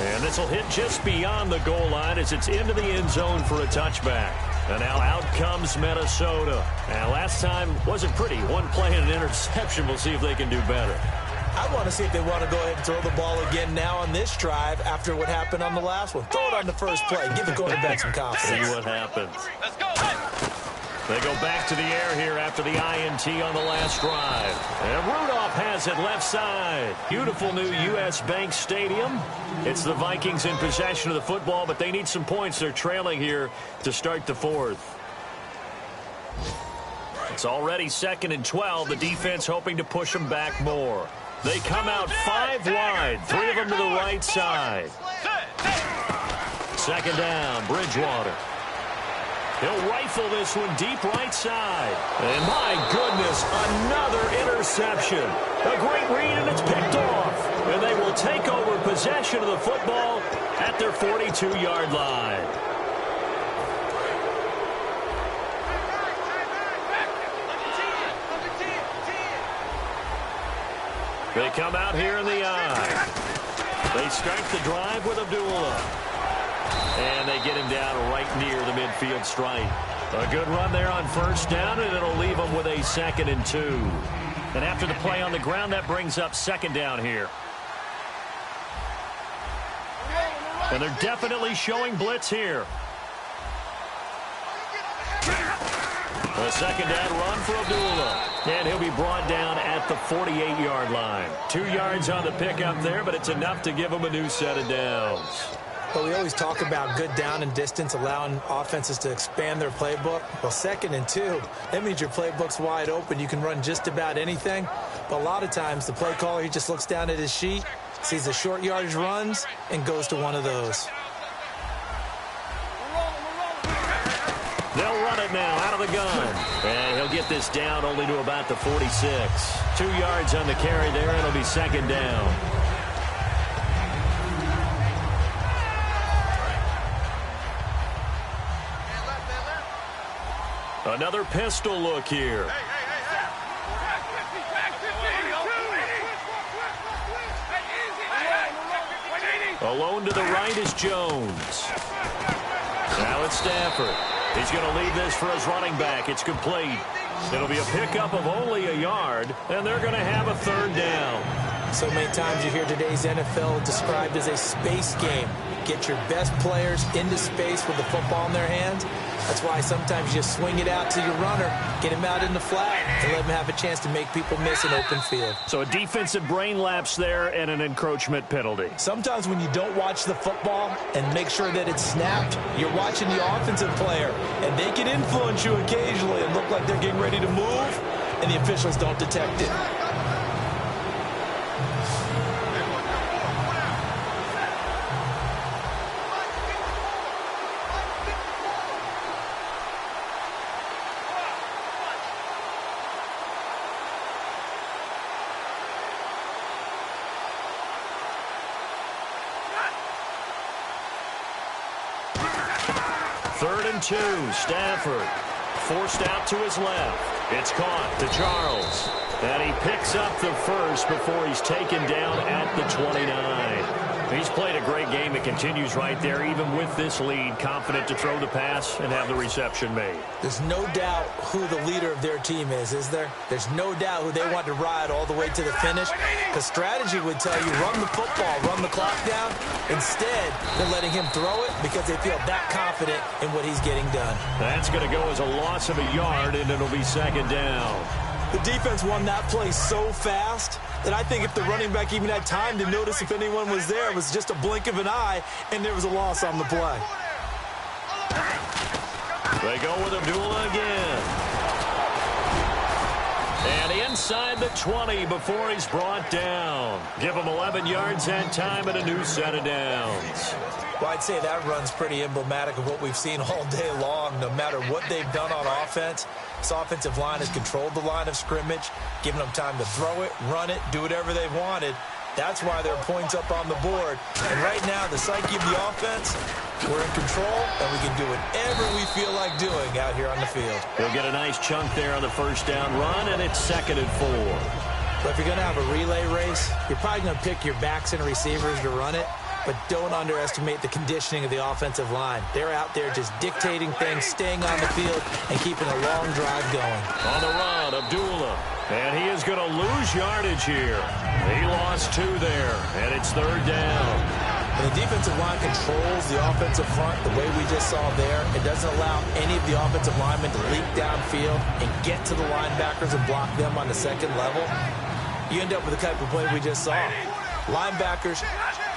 And this will hit just beyond the goal line as it's into the end zone for a touchback. And now out comes Minnesota. And last time wasn't pretty. One play and an interception. We'll see if they can do better. I want to see if they want to go ahead and throw the ball again now on this drive after what happened on the last one. Throw it on the first play. Give the quarterback some confidence. See what happens. Let's go. They go back to the air here after the INT on the last drive. And Rudolph has it left side. Beautiful new U.S. Bank Stadium. It's the Vikings in possession of the football, but they need some points. They're trailing here to start the fourth. It's already 2nd and 12. The defense hoping to push them back more. They come out 5 wide, 3 of them to the right side. 2nd down, Bridgewater. He'll rifle this one deep right side. And my goodness, another interception. A great read, and it's picked off. And they will take over possession of the football at their 42-yard line. They come out here in the eye. They start the drive with Abdullah. And they get him down right near the midfield stripe. A good run there on 1st down, and it'll leave them with a 2nd and 2. And after the play on the ground, that brings up 2nd down here. And they're definitely showing blitz here. A 2nd down run for Abdullah. And he'll be brought down at the 48-yard line. 2 yards on the pickup there, but it's enough to give him a new set of downs. But we always talk about good down and distance, allowing offenses to expand their playbook. Well, 2nd and 2, that means your playbook's wide open. You can run just about anything. But a lot of times, the play caller, he just looks down at his sheet, sees the short yardage runs, and goes to one of those. They'll run it now out of the gun. And he'll get this down only to about the 46. 2 yards on the carry there, and it'll be 2nd down. Another pistol look here. Alone to the right is Jones. Now it's Stafford. He's going to leave this for his running back. It's complete. It'll be a pickup of only a yard, and they're going to have a 3rd down. So many times you hear today's NFL described as a space game. Get your best players into space with the football in their hands. That's why sometimes you just swing it out to your runner, get him out in the flat, and let him have a chance to make people miss an open field. So a defensive brain lapse there and an encroachment penalty. Sometimes when you don't watch the football and make sure that it's snapped, you're watching the offensive player, and they can influence you occasionally and look like they're getting ready to move, and the officials don't detect it. Third and 2, Stafford forced out to his left. It's caught to Charles. And he picks up the first before he's taken down at the 29. He's played a great game. It continues right there, even with this lead, confident to throw the pass and have the reception made. There's no doubt who the leader of their team is there? There's no doubt who they want to ride all the way to the finish. The strategy would tell you, run the football, run the clock down. Instead, they're letting him throw it because they feel that confident in what he's getting done. That's going to go as a loss of a yard, and it'll be 2nd down. The defense won that play so fast that I think if the running back even had time to notice if anyone was there, it was just a blink of an eye, and there was a loss on the play. They go with Abdullah again. And inside the 20 before he's brought down. Give him 11 yards and time and a new set of downs. Well, I'd say that run's pretty emblematic of what we've seen all day long. No matter what they've done on offense, this offensive line has controlled the line of scrimmage, given them time to throw it, run it, do whatever they wanted. That's why there are points up on the board. And right now, the psyche of the offense, we're in control, and we can do whatever we feel like doing out here on the field. He'll get a nice chunk there on the first down run, and it's 2nd and 4. But if you're going to have a relay race, you're probably going to pick your backs and receivers to run it, but don't underestimate the conditioning of the offensive line. They're out there just dictating things, staying on the field, and keeping a long drive going. On the run, Abdullah. And he is going to lose yardage here. He lost 2 there, and it's 3rd down. And the defensive line controls the offensive front the way we just saw there. It doesn't allow any of the offensive linemen to leak downfield and get to the linebackers and block them on the second level. You end up with the type of play we just saw. Linebackers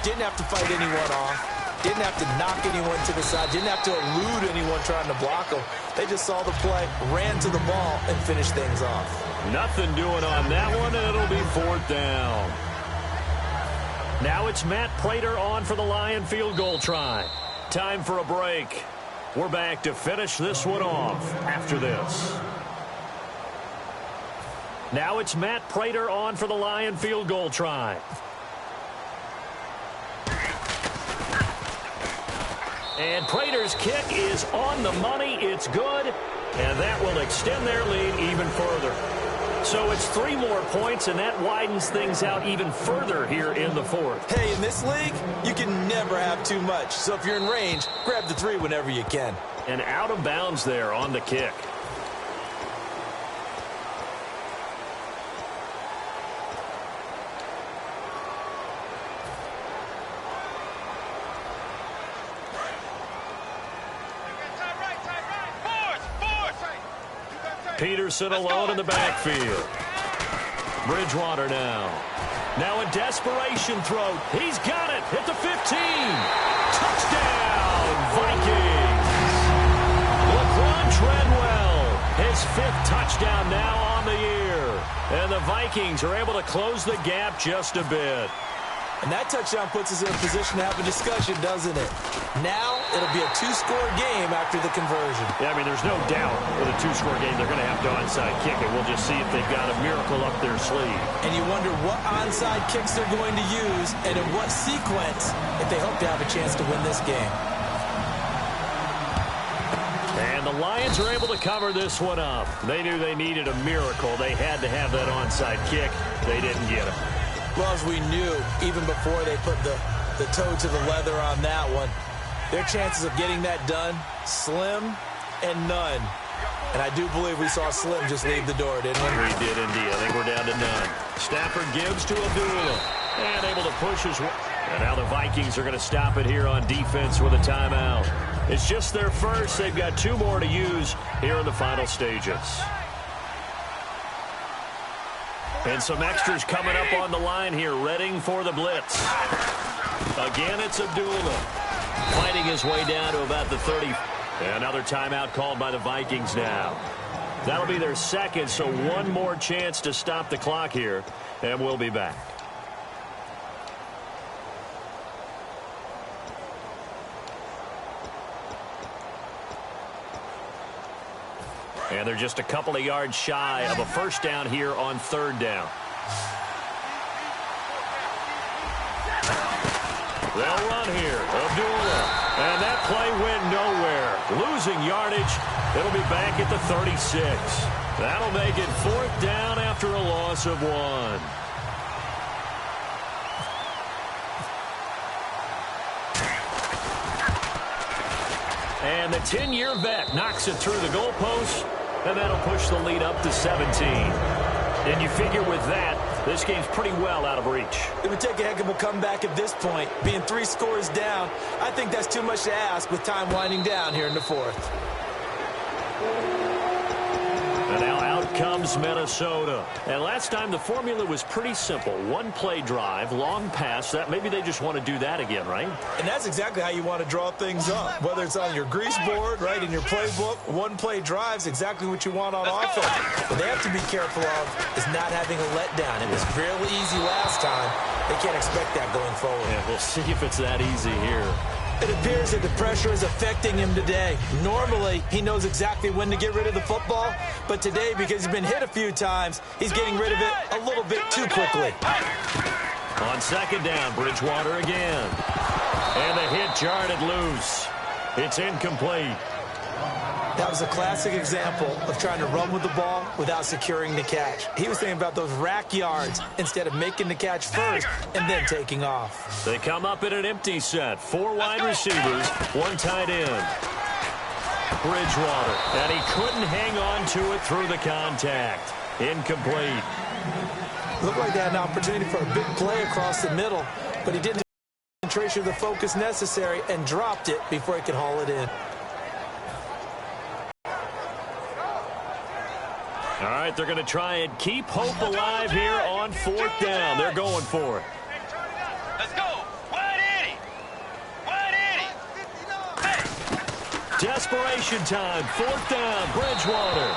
didn't have to fight anyone off, didn't have to knock anyone to the side, didn't have to elude anyone trying to block them. They just saw the play, ran to the ball, and finished things off. Nothing doing on that one, and it'll be 4th down. Now it's Matt Prater on for the Lion field goal try. Time for a break. We're back to finish this one off after this. Now it's Matt Prater on for the Lion field goal try. And Prater's kick is on the money. It's good, and that will extend their lead even further. So it's 3 more points, and that widens things out even further here in the 4th. Hey, in this league, you can never have too much. So if you're in range, grab the 3 whenever you can. And out of bounds there on the kick. Peterson alone in the backfield. Bridgewater now. Now a desperation throw. He's got it at the 15. Touchdown, Vikings. Laquan Treadwell, his 5th touchdown now on the year. And the Vikings are able to close the gap just a bit. And that touchdown puts us in a position to have a discussion, doesn't it? Now it'll be a 2-score game after the conversion. Yeah, I mean, there's no doubt with a 2-score game they're going to have to onside kick it. We'll just see if they've got a miracle up their sleeve. And you wonder what onside kicks they're going to use and in what sequence if they hope to have a chance to win this game. And the Lions are able to cover this one up. They knew they needed a miracle. They had to have that onside kick. They didn't get it. Well, as we knew, even before they put the toe to the leather on that one, their chances of getting that done, slim and none. And I do believe we saw Slim just leave the door, didn't we? We did indeed. I think we're down to none. Stafford gives to Abdullah. And able to push his way. And now the Vikings are going to stop it here on defense with a timeout. It's just their first. They've got 2 more to use here in the final stages. And some extras coming up on the line here, readying for the blitz. Again, it's Abdullah. Fighting his way down to about the 30. Another timeout called by the Vikings now. That'll be their 2nd, so 1 more chance to stop the clock here, and we'll be back. And they're just a couple of yards shy of a first down here on 3rd down. They'll run here. Abdullah. And that play went nowhere. Losing yardage. It'll be back at the 36. That'll make it 4th down after a loss of 1. And the 10-year vet knocks it through the goalpost, and that'll push the lead up to 17. And you figure with that, this game's pretty well out of reach. It would take a heck of a comeback at this point. Being 3 scores down, I think that's too much to ask with time winding down here in the 4th. And now out comes Minnesota. And last time the formula was pretty simple. One play drive, long pass. That maybe they just want to do that again, right? And that's exactly how you want to draw things up. Whether it's on your grease board, right, in your playbook, one play drive's exactly what you want on offense. What they have to be careful of is not having a letdown. It was fairly easy last time. They can't expect that going forward. Yeah, we'll see if it's that easy here. It appears that the pressure is affecting him today. Normally, he knows exactly when to get rid of the football, but today, because he's been hit a few times, he's getting rid of it a little bit too quickly. On second down, Bridgewater again. And the hit jarred it loose. It's incomplete. That was a classic example of trying to run with the ball without securing the catch. He was thinking about those rack yards instead of making the catch first and then taking off. They come up in an empty set. 4 wide receivers, 1 tight end. Bridgewater, and he couldn't hang on to it through the contact. Incomplete. Looked like they had an opportunity for a big play across the middle, but he didn't concentration the focus necessary and dropped it before he could haul it in. All right, they're going to try and keep hope alive here on 4th down. They're going for it. Let's go. Wide Eddie. Wide Eddie. Desperation time. 4th down. Bridgewater.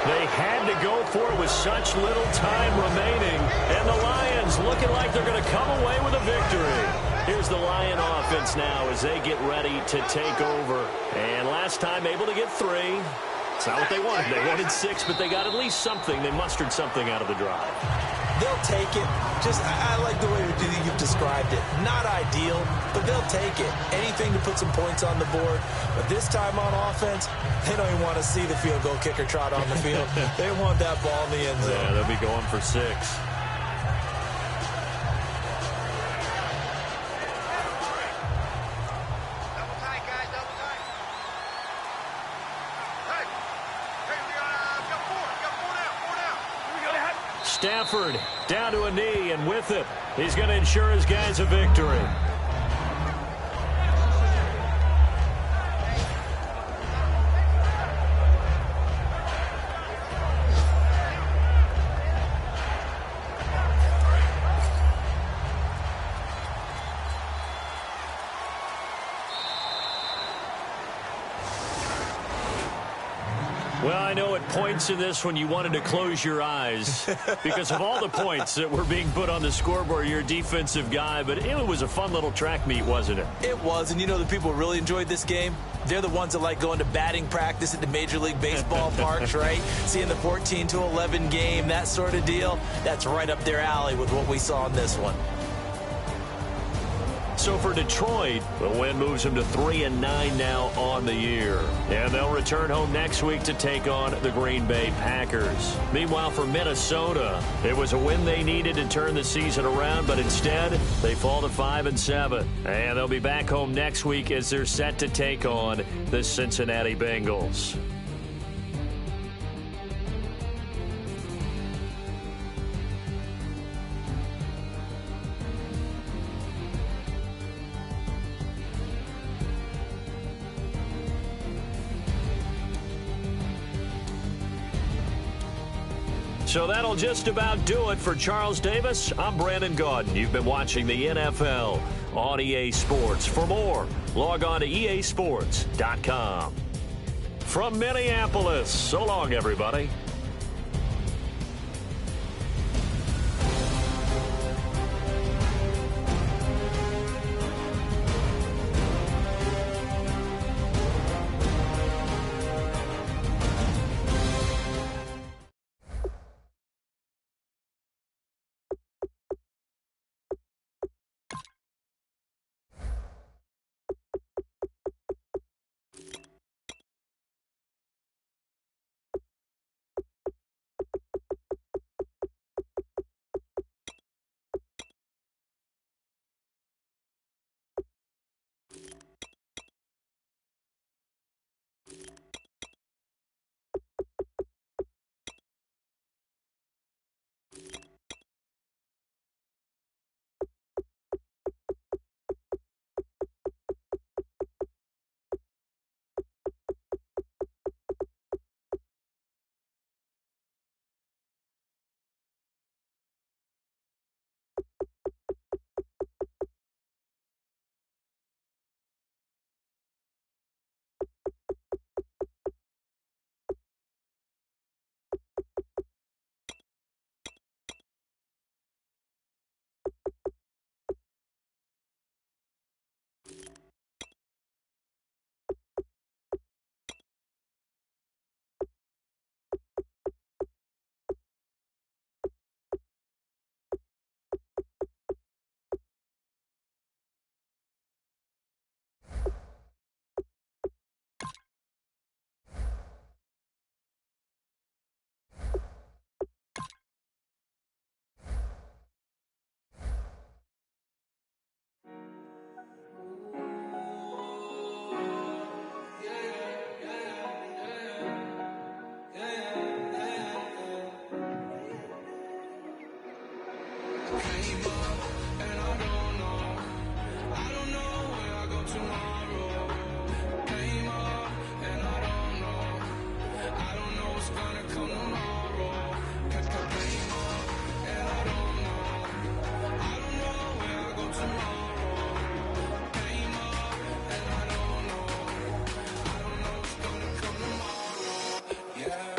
They had to go for it with such little time remaining. And the Lions looking like they're going to come away with a victory. Here's the Lion offense now as they get ready to take over. And last time able to get 3. It's not what they wanted. They wanted 6, but they got at least something. They mustered something out of the drive. They'll take it. Just, I like the way you've described it. Not ideal, but they'll take it. Anything to put some points on the board. But this time on offense, they don't even want to see the field goal kicker trot on the field. They want that ball in the end zone. Yeah, they'll be going for 6. Stafford down to a knee, and with it, he's going to ensure his guys a victory. Well, I know at points in this when you wanted to close your eyes because of all the points that were being put on the scoreboard. You're a defensive guy, but it was a fun little track meet, wasn't it? It was, and you know the people who really enjoyed this game? They're the ones that like going to batting practice at the Major League Baseball parks, right? Seeing the 14-11 game, that sort of deal. That's right up their alley with what we saw in this one. So for Detroit, the win moves them to 3-9 now on the year. And they'll return home next week to take on the Green Bay Packers. Meanwhile, for Minnesota, it was a win they needed to turn the season around, but instead, they fall to 5-7. And they'll be back home next week as they're set to take on the Cincinnati Bengals. So that'll just about do it for Charles Davis. I'm Brandon Gaudin. You've been watching the NFL on EA Sports. For more, log on to easports.com. From Minneapolis, so long, everybody. Came up and I don't know. I don't know where I go tomorrow. Came up and I don't know. I don't know what's gonna come tomorrow. Came up and I don't know. I don't know where I go tomorrow. Came up and I don't know. I don't know what's gonna come tomorrow. Yeah.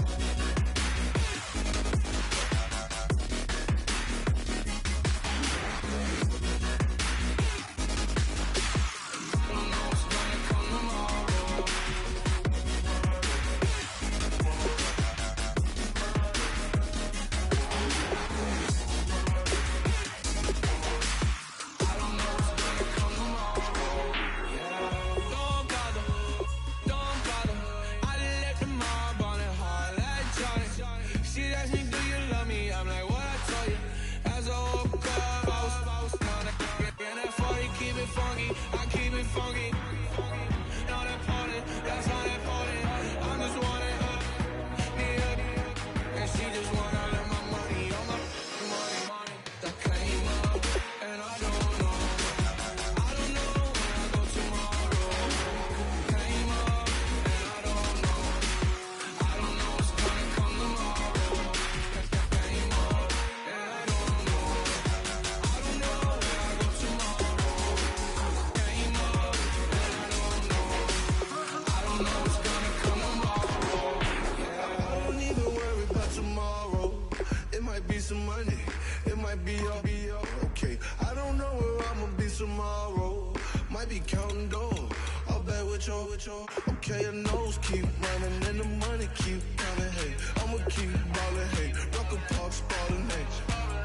Okay, your nose keep running and the money keep coming. Hey, I'ma keep ballin'. Hey, rock a park, spallin'. Hey,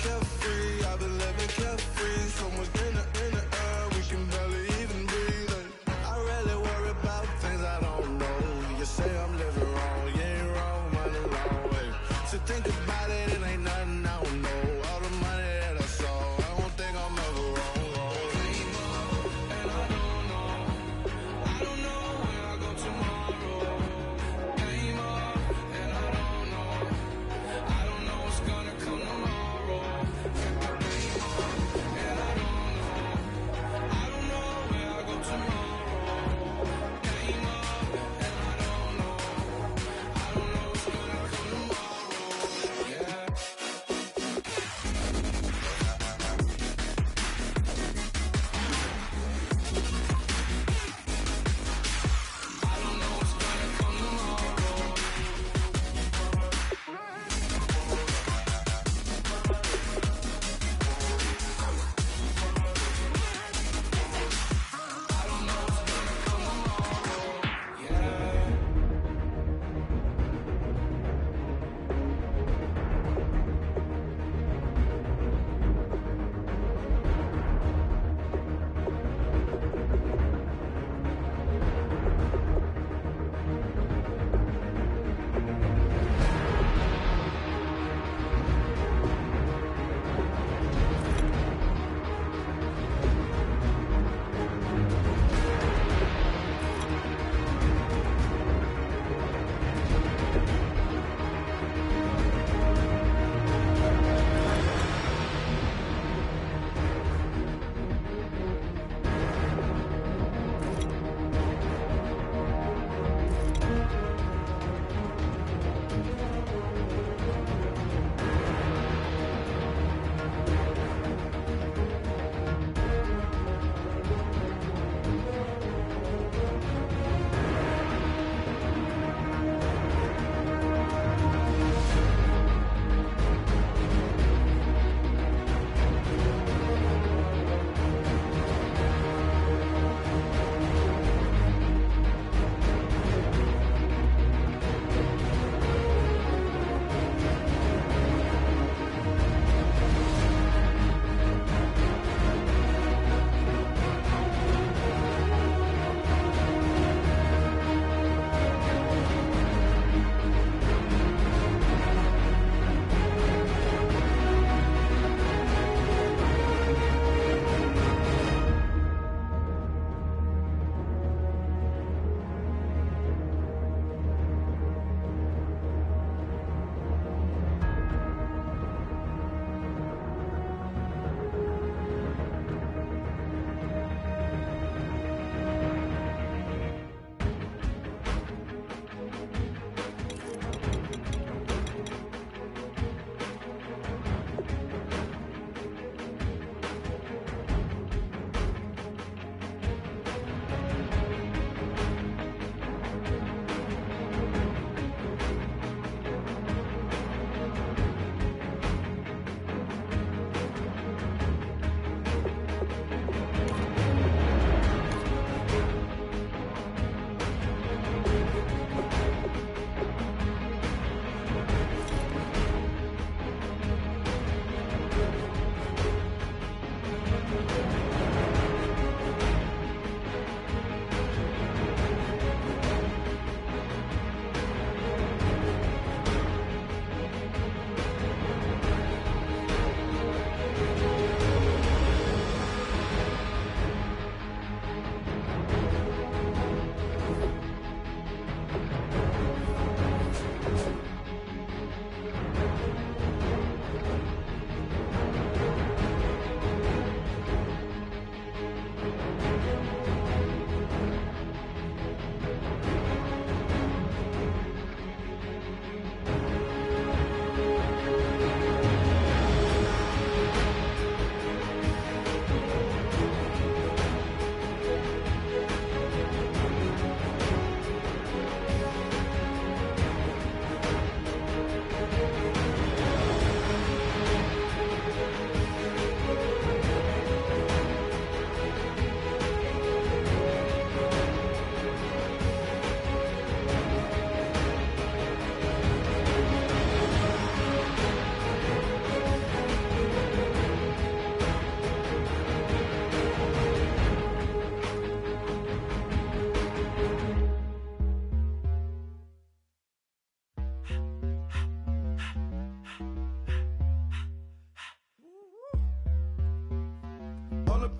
carefree, I've been living carefree. So much in the air, we can barely even breathe. Hey, I rarely worry about things I don't know. You say I'm living wrong, you ain't wrong, man, alone. Hey, so think about it, it ain't nothing I don't know. All the money that I saw, I don't think I'm ever wrong. Came up and I don't know. I don't know where I go tomorrow. Came up and I don't know. I don't know what's gonna come.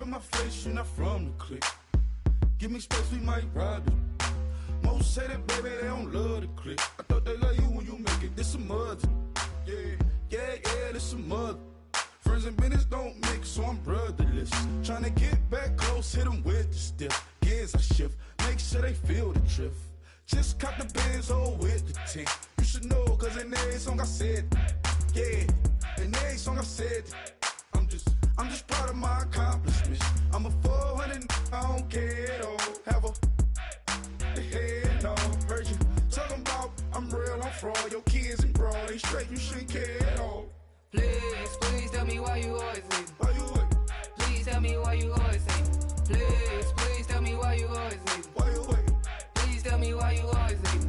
in my face, you're not from the clique. Give me space, we might ride it. Most say that, baby, they don't love the clique. I thought they love you when you make it. This some mother. Yeah, this some mother. Friends and business don't mix, so I'm brotherless. Tryna get back close, hit them with the stiff. Gears I shift, make sure they feel the drift. Just caught the Benz, oh, with the tint. You should know, cause in every song I said, yeah, in every song I said, I'm just proud of my accomplishments. I'm a 400, I don't care at all. Have a head, no, heard you talking about I'm real, I'm fraud. Your kids and broad ain't straight, you shouldn't care at all. Please tell me why you always leave. Why you wait? Please tell me why you always leave. Please tell me why you always leave. Why you wait? Please tell me why you always leave.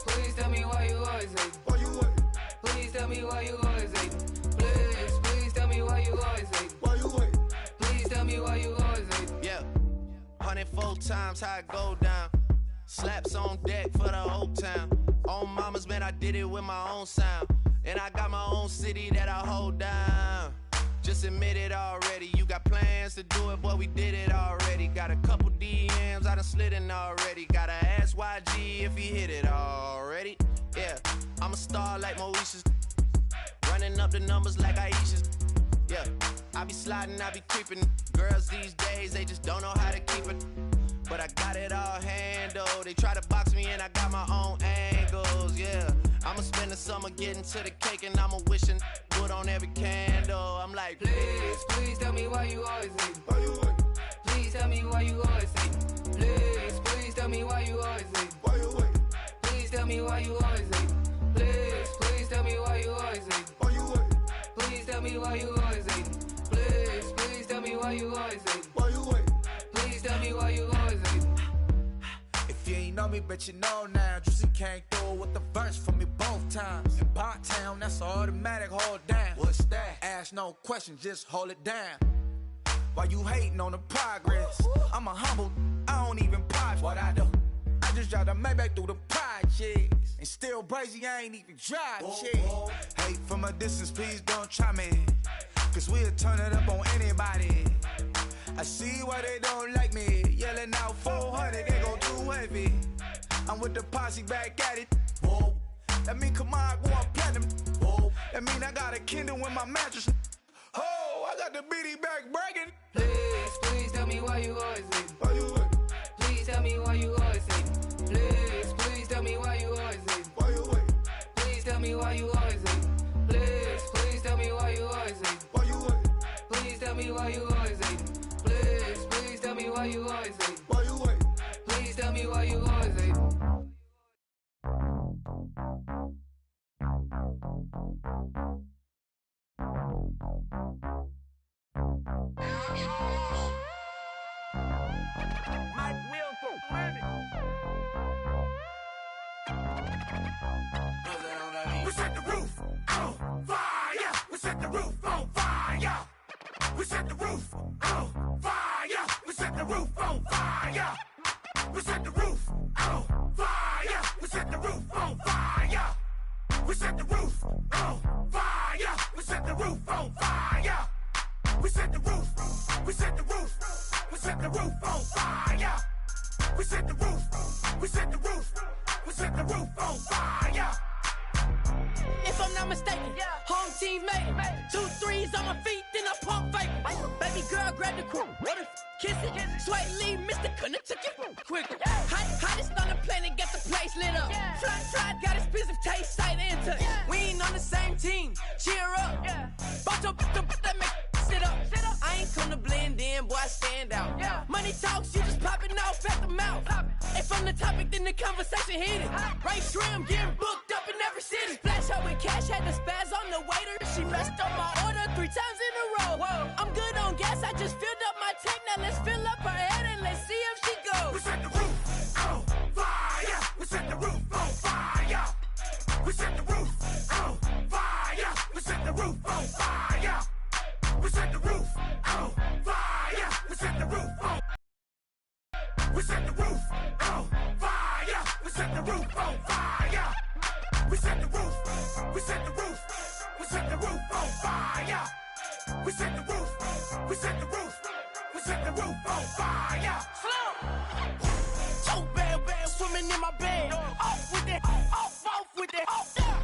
Please tell me why you always leave. Why you wait? Please tell me why you always leave. Please tell me why you always leave. Why you wait? Please tell me why you always leave. Yeah, 104 times how it go down. Slaps on deck for the whole town. On mamas, man, I did it with my own sound. And I got my own city that I hold down. Just admit it already. You got plans to do it, boy, we did it already. Got a couple DMs, I done slid in already. Gotta ask YG if he hit it already. Yeah, I'm a star like Moesha's. Running up the numbers like Aisha's. Yeah, I be sliding, I be creeping. Girls these days, they just don't know how to keep it. But I got it all handled. They try to box me and I got my own angles, yeah. I'ma spend the summer getting to the cake and I'ma wishing wood on every candle. I'm like, please tell me why you always leave. Why you wait? Please tell me why you always leave. Please tell me why you always leave. Why you wait? Please tell me why you always leave. Please tell me why you always leave. Why you wait? Please tell me why you always leave. Please tell me why you always leave. Why you wait? Please tell me why you always leave. If you ain't know me, bet you know now. Juicy came through with the verse for me both times. In Pot Town, that's automatic, hold down. What's that? Ask no question, just hold it down. Why you hating on the progress? I'm a humble, I don't even pop what I do. I just drive the Maybach through the projects. And still brazy, I ain't even drive shit. Hate from a distance, please don't try me. Cause we'll turn it up on anybody. I see why they don't like me. Yelling out 400, they go too heavy. I'm with the posse back at it. Whoa. That mean come on, go on platinum. Whoa. That mean I got a Kindle in my mattress. Oh, I got the BD back bragging. Please tell me why you always leave. Why you wait? Please tell me why you always leave. Please tell me why you always leave. Why you wait? Please tell me why you always leave. Please tell me why you always leave. Why you wait? Please tell me why you always leave. Please tell me why you always leave. Why you wait? Please tell me why you always leave. My will go ready. We set the roof on fire. We set the roof on fire. We set the roof on fire. We set the roof on fire. We set the roof on fire. We set the roof on fire. We set the roof on fire. We set the roof on fire. We set the roof. We set the roof. We set the roof on fire. We set the roof. We set the roof. We set the roof on fire. If I'm not mistaken, home team made it. 2 threes on my feet, then I pump fake. Baby girl, grab the crew. Kiss it. Sway Lee, Mr. Couldn't took it quicker. Hottest on the planet, get the place lit up. Fly, got expensive taste, sight and touch. We ain't on the same team. Cheer up. Both your that make sit up. I ain't come to blend in, boy, I stand out. Money talks, you just popping off at the mouth. If I'm the topic, then the conversation hit it. Right shrimp, getting booked up in every city. Splash out with cash, had the spaz on the waiter. She messed up my order 3 times in a row. I'm good on gas, I just filled up my tank. Now let's fill up her head and let's see if she goes. We set the roof on fire. We set the roof on fire. We set the roof on fire. We set the roof on fire. We set the roof on fire. We set the roof on. We set the roof on fire. We set the roof on fire. We set the roof. We set the roof. We set the roof on fire. We set the roof. We set the roof. we set the roof on fire. So bad, swimming in my bed. Off with that, off with that.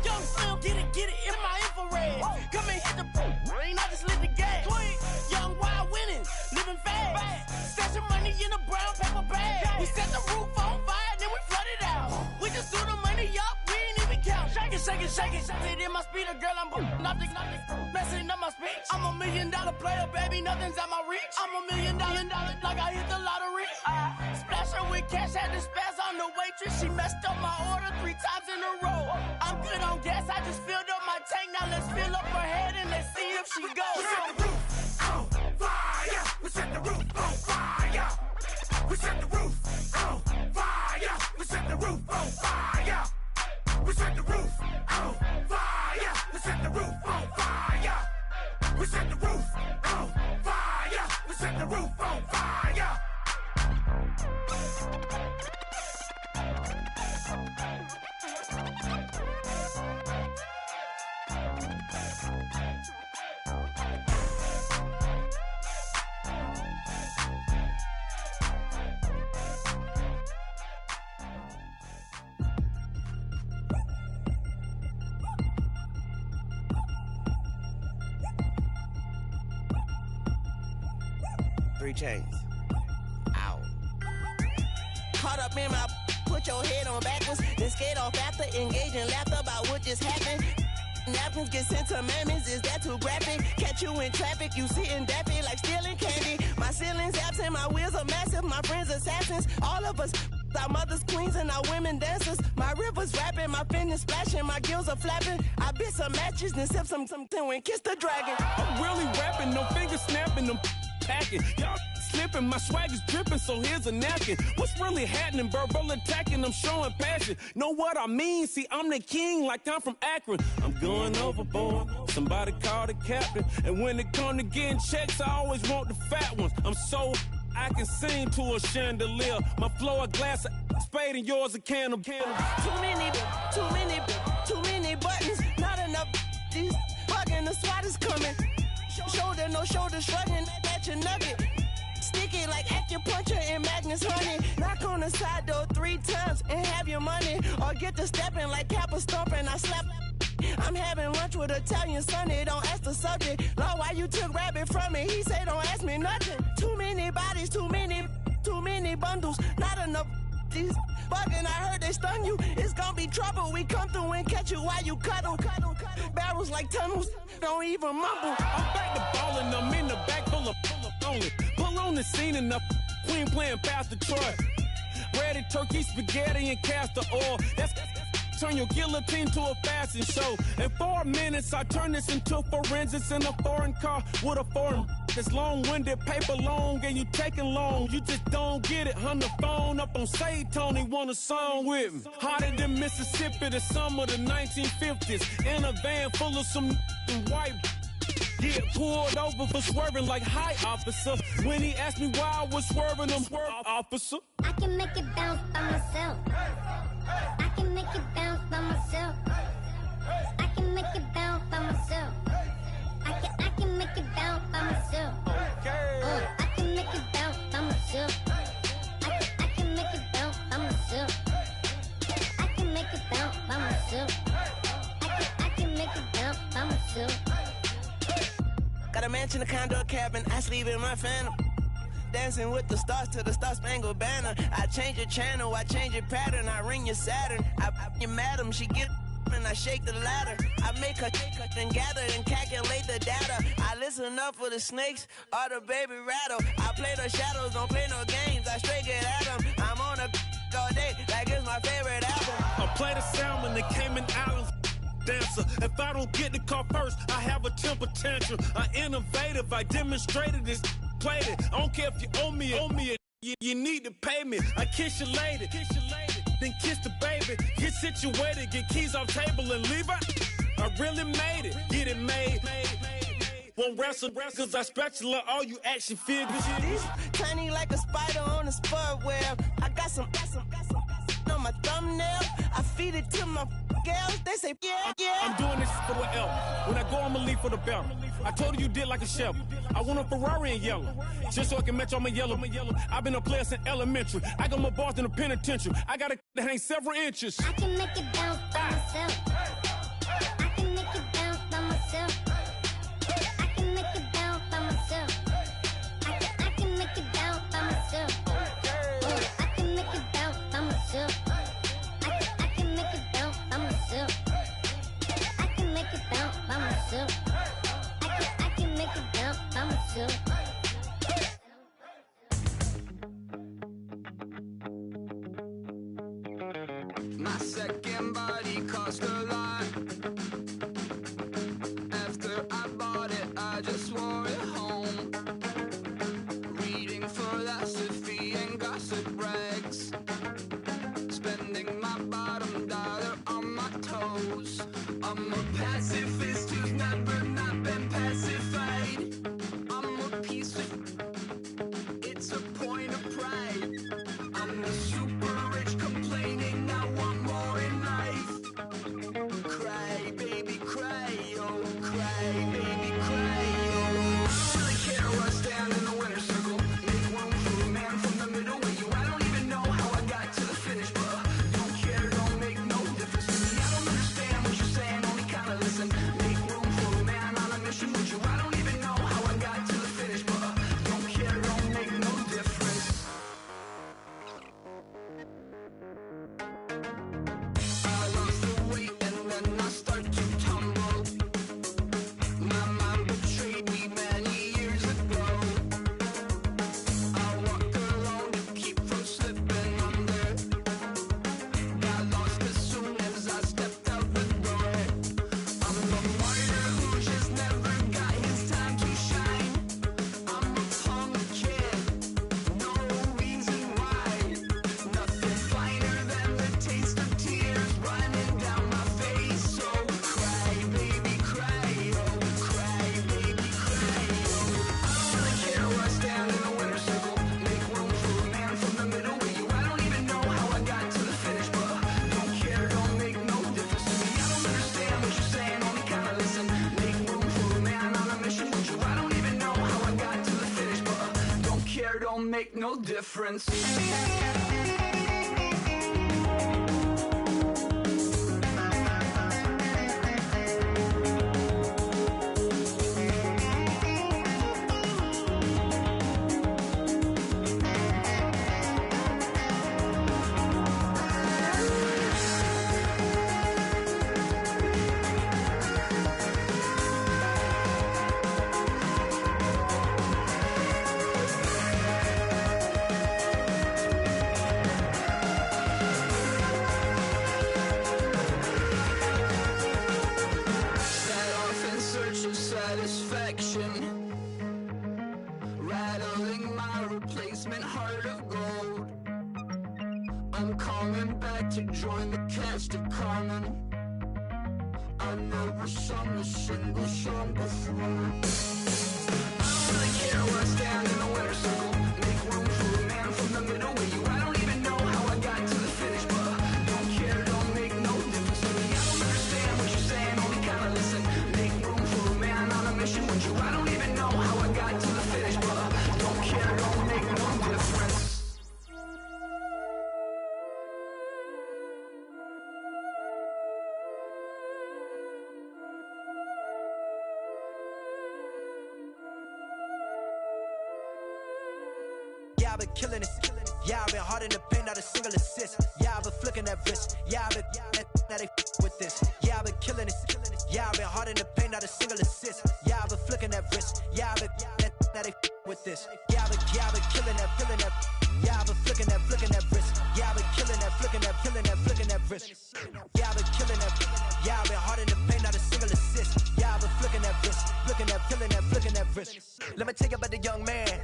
Young Slim, get it in my infrared. Come and hit the rain, I just lit the gas. Young wild winning, living fast. Stashing money in a brown paper bag. We set the roof on fire, then we flood it out. We just threw the money up, we ain't even count. Shake it. It in my speeder, girl, I'm nothing, messing up my speech. I'm $1 million player, baby, nothing's at my reach. I'm $1 million, like I hit the lottery. Splash her with cash, had to spaz on the waitress. She messed up my order 3 times in a row. I'm good on gas, I just filled up my tank. Now let's fill up her head and let's see if she goes. We set the roof on fire. We set the roof on fire. We set the roof on fire. We set the roof on fire. We set the roof on fire. We set the roof on fire. We set the roof on fire. We set the roof on fire. 3 chains. Ow. Caught up in my, put your head on backwards, then skate off after, engage in laughter about what just happened. Napkins get sent to mammies, is that too graphic? Catch you in traffic, you sitting daffy like stealing candy. My ceiling's absent, my wheels are massive, my friends assassins. All of us, our mothers queens and our women dancers. My rivers rapping, my fingers splashing, my gills are flapping. I bit some matches, then sip something and kiss the dragon. I'm really rapping, no fingers snapping, them packing. Y'all slipping, my swag is dripping, so here's a napkin. What's really happening? Verbal attacking, I'm showing passion. Know what I mean? See, I'm the king like I'm from Akron. I'm going overboard, somebody call the captain. And when it come to getting checks, I always want the fat ones. I'm so I can sing to a chandelier. My flow a glass of spade and yours a can of candle. Too many buttons, not enough. These bugging, the SWAT is coming. Shoulder, no shoulder, shrugging at your nugget. Sticky like acupuncture and Magnus honey. Knock on the side door 3 times and have your money. Or get to stepping like Kappa stomping. I slap. I'm having lunch with Italian Sonny. Don't ask the subject. Lord, why you took rabbit from me? He say don't ask me nothing. Too many bodies, too many bundles. Not enough. These bugging, I heard they stun you. It's gonna be trouble. We come through and catch you while you cuddle. Barrels like tunnels. Don't even mumble. I'm back to ballin', I'm in the back full of only. Pull on the scene and the queen playing Pastor Troy. Ready turkey, spaghetti, and castor oil. That's turn your guillotine to a fashion show. In 4 minutes, I turn this into forensics in a foreign car with a foreign. It's long-winded, paper long, and you taking long. You just don't get it. Hung the phone up on Say Tony, want a song with me. Hotter than Mississippi, the summer of the 1950s. In a van full of some white. Get pulled over for swerving like hi, officer. When he asked me why I was swerving, I'm swerve, officer. I can make it bounce by myself. I can make it bounce by myself. I can make it bounce by myself. I can make it bounce by myself. I can make it bounce by myself. I can make it bounce by myself. I can make it bounce by myself. I can make it bounce by myself. Got a mansion, a condo, a cabin. I sleep in my phantom. Dancing with the stars to the Star-Spangled Banner. I change your channel, I change your pattern. I ring your Saturn. I your madam, she get and I shake the ladder. I make her and gather and calculate the data. I listen up for the snakes or the baby rattle. I play the shadows, don't play no games. I straight get at them. I'm on a all day like it's my favorite album. I play the salmon, the Cayman Islands dancer. If I don't get the car first, I have a temper tantrum. I'm innovative, I demonstrated this, played it. I don't care if you owe me it. You need to pay me. I kiss your lady, then kiss the baby. Get situated, get keys off table and leave her. I really made it, get it made. Won't wrestle, cause I spatula all you action figures. Tiny like a spider on a spud web. I got some on my thumbnail. I feed it to my girls. They say, yeah. I'm doing this for the L. When I go, I'ma leave for the belt. I told you did like a Chevy. I want a Ferrari in yellow, just so I can match all my yellow. I've been a player since elementary. I got more bars than a penitentiary. I got a that ain't several inches. I can make it bounce by myself. I can make it bounce by myself. I can make it bounce by myself. I can make it bounce by myself. I can make it bounce by myself. I can make it bounce by myself. I can make it bounce by myself. I can make it bounce by myself. My second body cost a lot. After I bought it, I just wore it home. Reading philosophy and gossip rags. Spending my bottom dollar on my toes. I'm a pacifist who's never not been pacified. I'm a piece of... It's a point of pride. I'm the super rich complaining I want more in life. Cry, baby, cry, oh, cry, baby, cry, oh. I don't really care where I stand in the winner's circle. Make room for a man from the middle with you. I don't even know how I got to the finish, but don't care, don't make no difference to me. I don't understand what you're saying, only kinda listen. Make room for a man on a mission with you. I don't even know how I got to the finish, but don't care, don't make no difference. I lost the weight and then I start to tumble. My mind betrayed me many years ago. I walk alone to keep from slipping under. Got lost as soon as I stepped out the door. I'm the martyr who just never got his time to shine. I'm a punk kid, no reason why. Nothing finer than the taste of tears running down my face. So cry, baby, cry, oh, cry, baby, cry, oh. I don't really care where I stand in the winner's circle. Make room for a man from the middle with you. I don't even know how I got to the finish, but don't care, don't make no difference to me. I don't understand what you're saying, only kinda listen. Make room for a man on a mission with you. I don't even know how I got to the finish, but don't care, don't make no difference. Set off in search of satisfaction, rattling my replacement heart of gold. I'm coming back to join the cast of Carmen. I never sung a single song before. I don't really care where I stand in the winner's circle. Make room for a man from the middle with you. I don't even know how I got to the finish, but don't care, don't make no difference to me. I don't understand what you're saying, only kinda listen. Make room for a man on a mission with you. I don't even know how I got to the finish, but don't care, don't make no difference. Yeah, I've been killing it. Yeah, I've been hard in the paint, not a single assist. Yeah, I've been flicking that wrist. Yeah, I've been that they with this. Yeah, I've been killing it. Yeah, I've been hard in the paint, not a single assist. Yeah, I've been flicking that wrist. Yeah, I've been that they with this. Yeah, I've been killing that. Yeah, I've been flicking that wrist. Yeah, I've been killing that, flicking that wrist. Yeah, I've been killing that. Yeah, I've been hard in the paint, not a single assist. Yeah, I've been flicking that wrist, flicking that wrist. Let me tell you about the young man.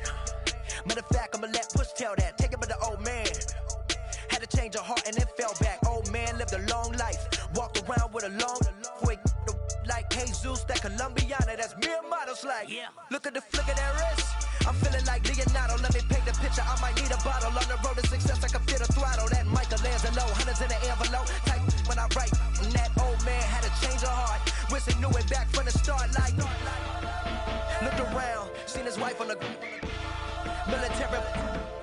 Matter of fact, I'ma let Push tell that. Take it about the old man. Had to change her heart and then fell back. Old man lived a long life. Walked around with a long way like Jesus, that Colombiana. That's mere models like. Yeah. Look at the flick of that wrist. I'm feeling like Leonardo. Let me paint the picture. I might need a bottle. On the road to success, I can feel the throttle. That Michelangelo, hundreds once and knew it back from the start like. Looked around, seen his wife on the military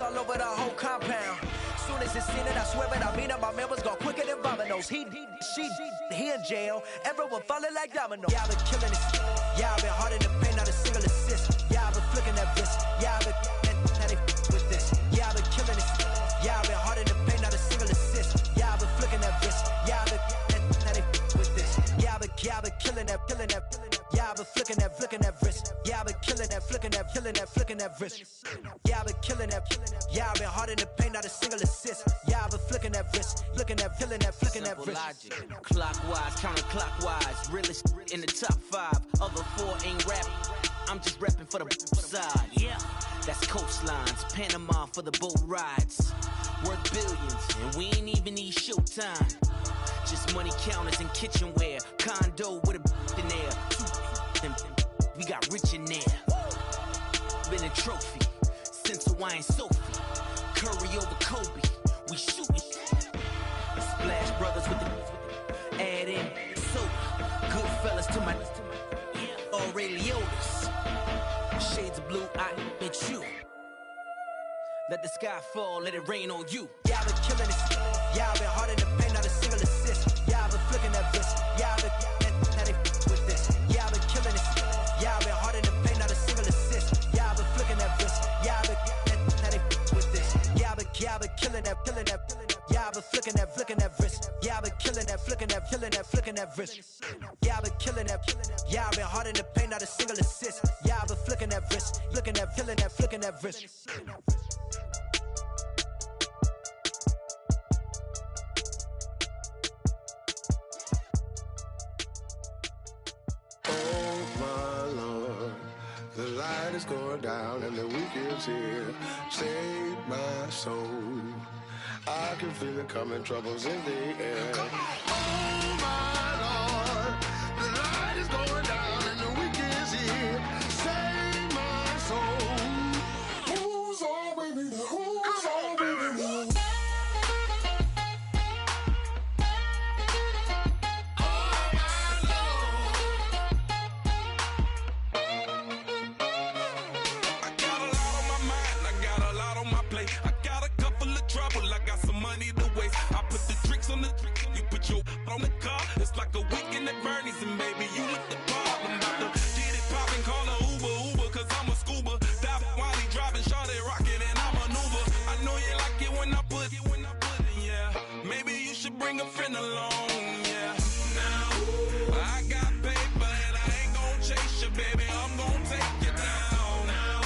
all over the whole compound. Soon as he seen it, I swear it, I mean it, my man was gone quicker than dominoes. He in jail, everyone falling like dominoes. Yeah, I've been killing this. Yeah, I've been hard in the paint, not a single assist. Yeah, I've been flicking that wrist. Yeah, I've been with this. Yeah, I've been killing this. Yeah, I've been hard in the paint, not a single assist. Yeah, I've been flicking that wrist. Yeah, I've been with this. Yeah, I've been killing that. Yeah, I've been flicking that wrist. Yeah, I've been killing that, flicking that wrist. Yeah, I've been killing that. Yeah, I've been hard in the paint, not a single assist. Yeah, I've been flicking that wrist, flicking that wrist. Logic, clockwise, counterclockwise, realest in the top 5. Other 4 ain't rapping. I'm just repping for the side. Yeah, that's coastlines, Panama for the boat rides. Worth billions, and we ain't even need showtime. Just money counters and kitchenware. Condo with a in there. We got rich in there. Been a trophy since Hawaiian Sophie. Curry over Kobe. We shooting. Splash Brothers with the add in soda. Good fellas to my Aureliotis. Shades of blue, I admit you. Let the sky fall, let it rain on you. Yeah, I've been killing this. Yeah, I've been hard in the paint, not a single assist. Yeah, I've been flicking that wrist. Yeah, I've been with this. Yeah, I've been killing this. Yeah, I've been hard in the paint, not a single assist. Yeah, I've been flicking that wrist. Yeah, I've been with this. Yeah, I've been killing that. Yeah, I've been flicking that wrist. Yeah, I've been killing that, flicking that wrist. Yeah, I've been killing that. Yeah, I've been hard in the paint, not a single assist. Yeah, I've been flicking that wrist, flicking that wrist. Oh my Lord, the light is going down and the week is here. Save my soul. I can feel it coming, troubles in the air. Oh my Lord, the light is going down and the week is here. Save my soul. Who's all with me? Who's all with me? On the car, it's like a weekend at Bernie's, and baby, you look the part. I'm about to get it poppin', call a Uber, cause I'm a scuba. Dive while he driving, shawty rockin', and I maneuver. I know you like it when I put it, yeah. Maybe you should bring a friend along, yeah. Now, I got paper, and I ain't gon' chase you, baby, I'm gon' take you down. Now,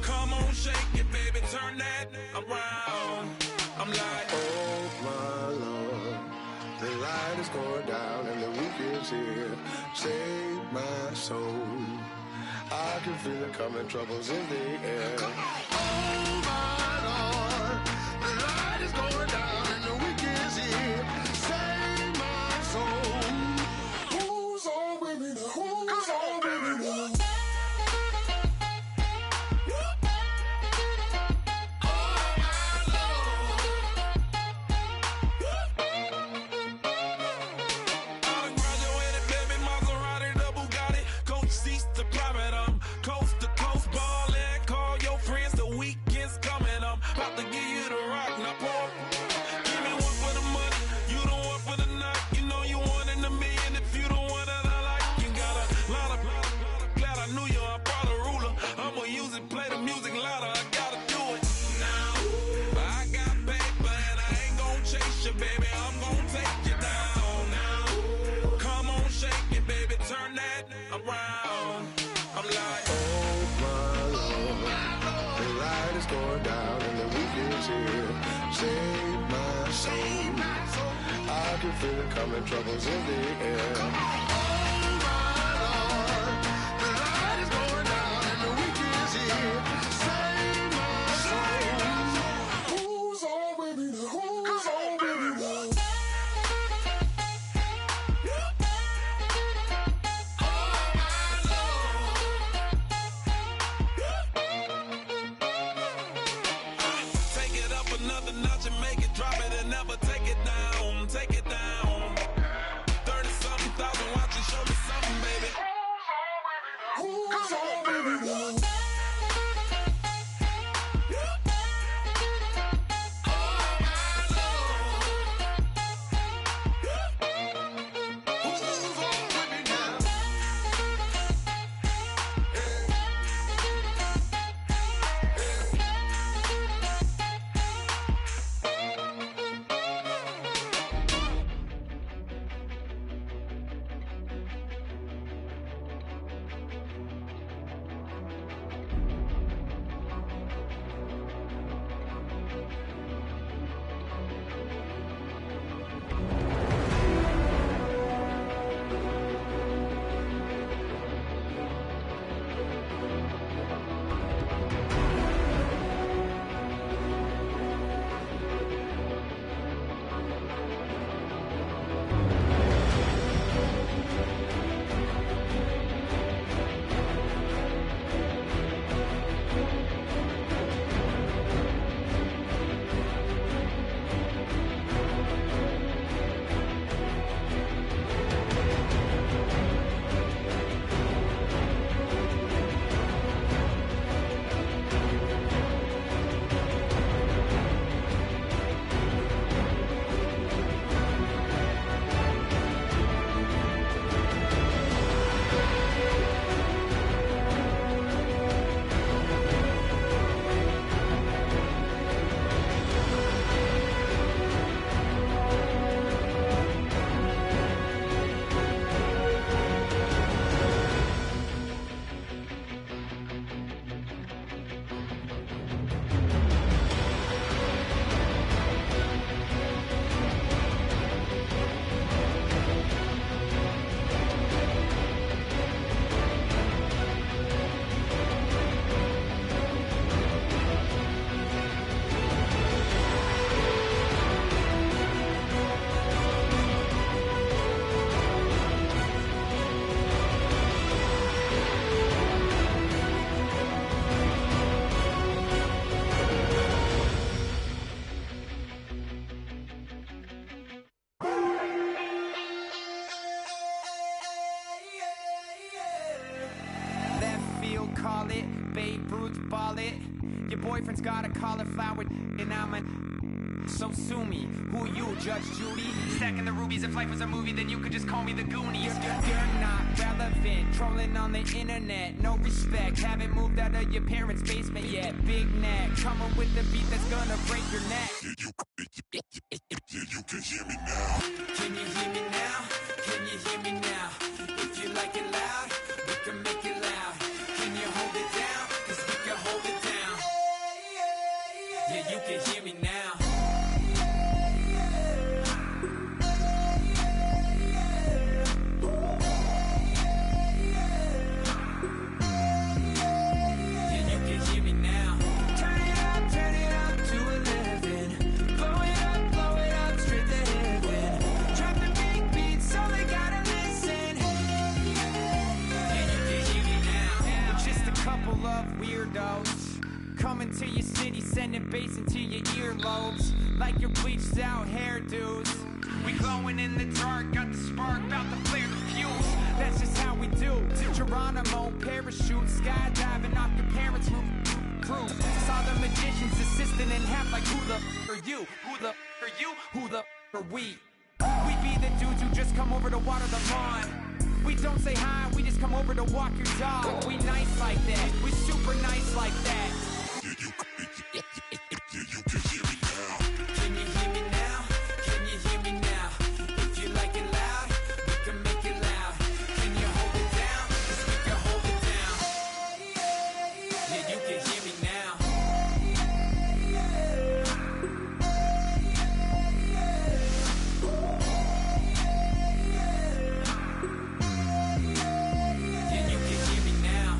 come on, shake it, baby, turn that around. I'm like, oh my Lord, the light is going down and the week is here. Save my soul. I can feel it coming, troubles in the air. Oh my Lord, the light is going down and the week is here. Save my soul. Who's all with me? Who's all with me? Feel it coming, troubles in the air. Oh my Lord, the light is going down and the week is here. Save my soul. Who's all with me? Who's all with me? take it up another notch and make it drop it and never take it down. Take it down. 30-something thousand. call it, Babe Ruth ball it. Your boyfriend's got a cauliflower and I'm a... So sue me, who you, Judge Judy? Stacking the rubies, if life was a movie, then you could just call me the Goonies. You're not relevant, trolling on the internet, no respect. Haven't moved out of your parents' basement yet. Big neck, coming with the beat that's gonna break your neck. You can hear me now. Can you hear me now? Can you hear me now? If you like it loud, we can make it loud. Can you hold it down? 'Cause we can hold it down. Yeah, you can hear me now. Coming to your city, sending bass into your earlobes, like your bleached out hairdos. We glowing in the dark, got the spark, about to flare the fuse. That's just how we do. To Geronimo, parachute, skydiving off your parents' roof. Saw the magician's assistant in half, like who the are you? Who the are you? Who the are we? We be the dudes who just come over to water the lawn. We don't say hi, we just come over to walk your dog. We nice like that, we super nice like that. You can hear me now. Can you hear me now? Can you hear me now? If you like it loud, we can make it loud. Can you hold it down? 'Cause we can hold it down. Yeah, you can hear me now. Yeah, you can hear me now.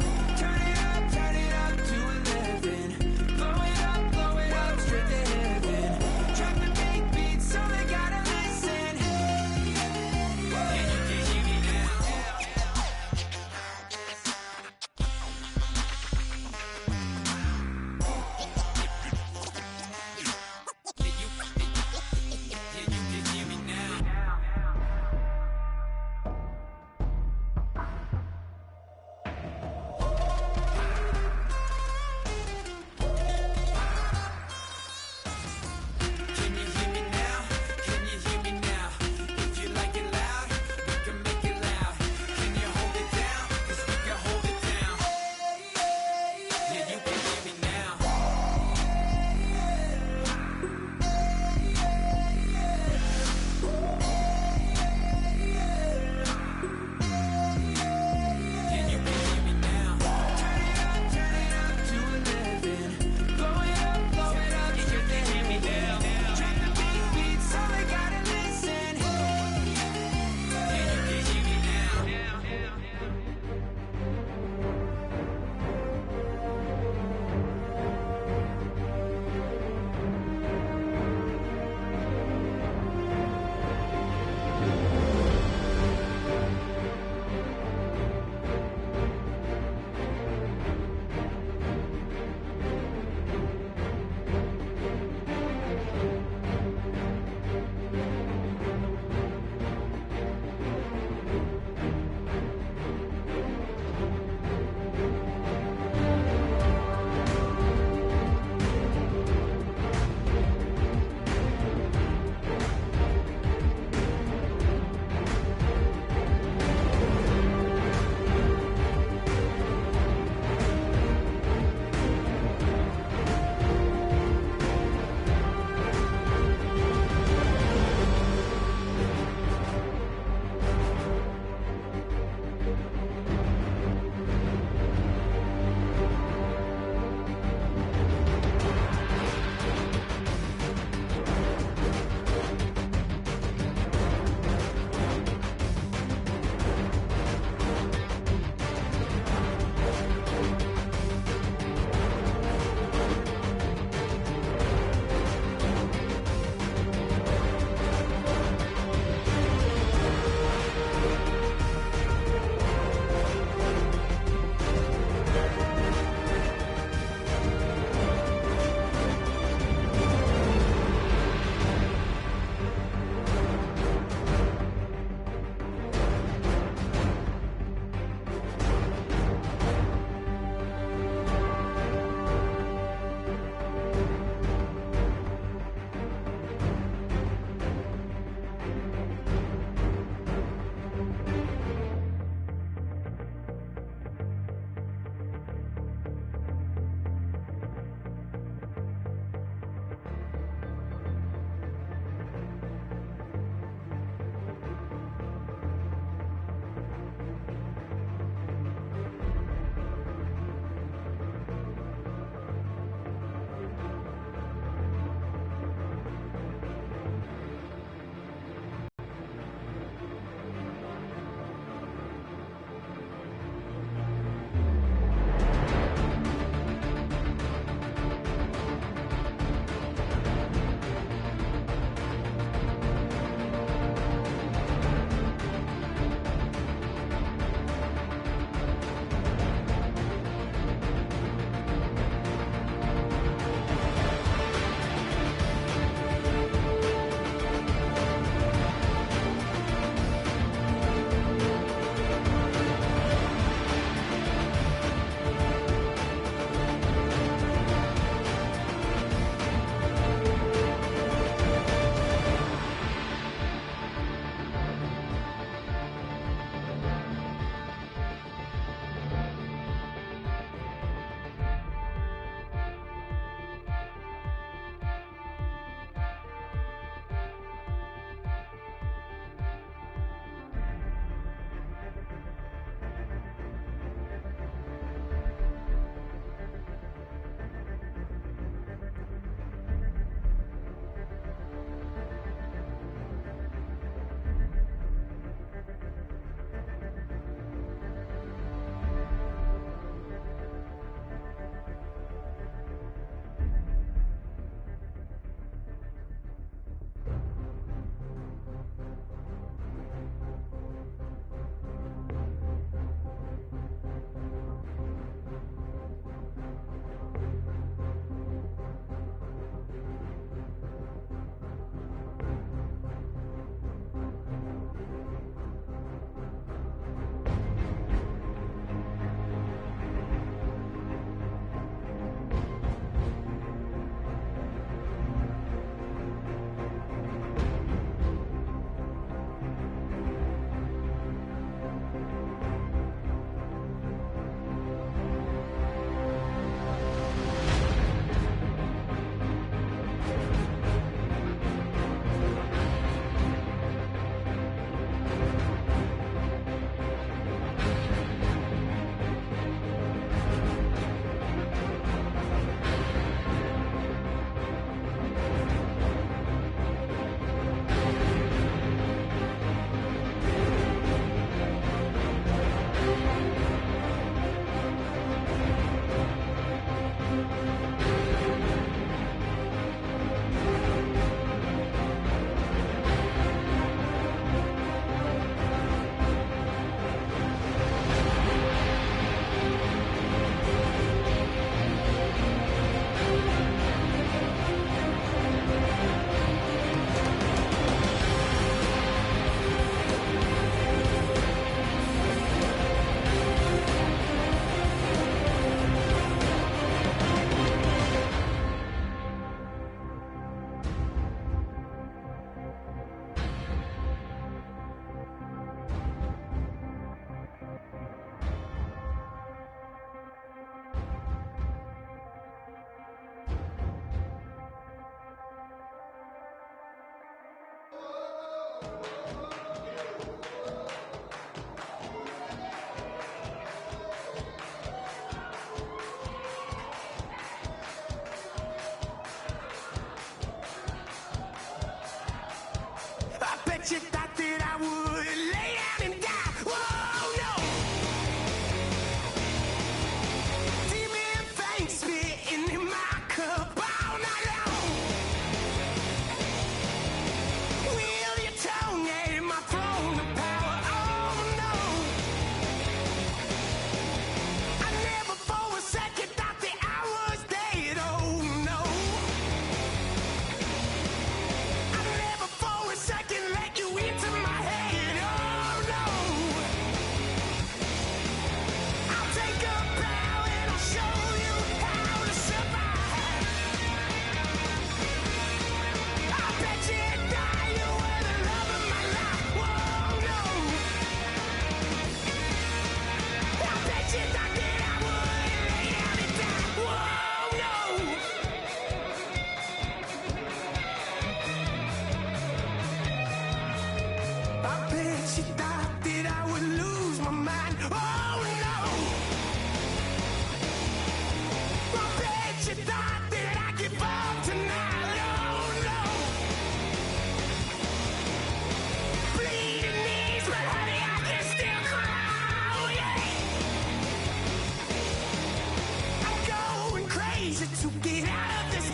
easy to get out of this.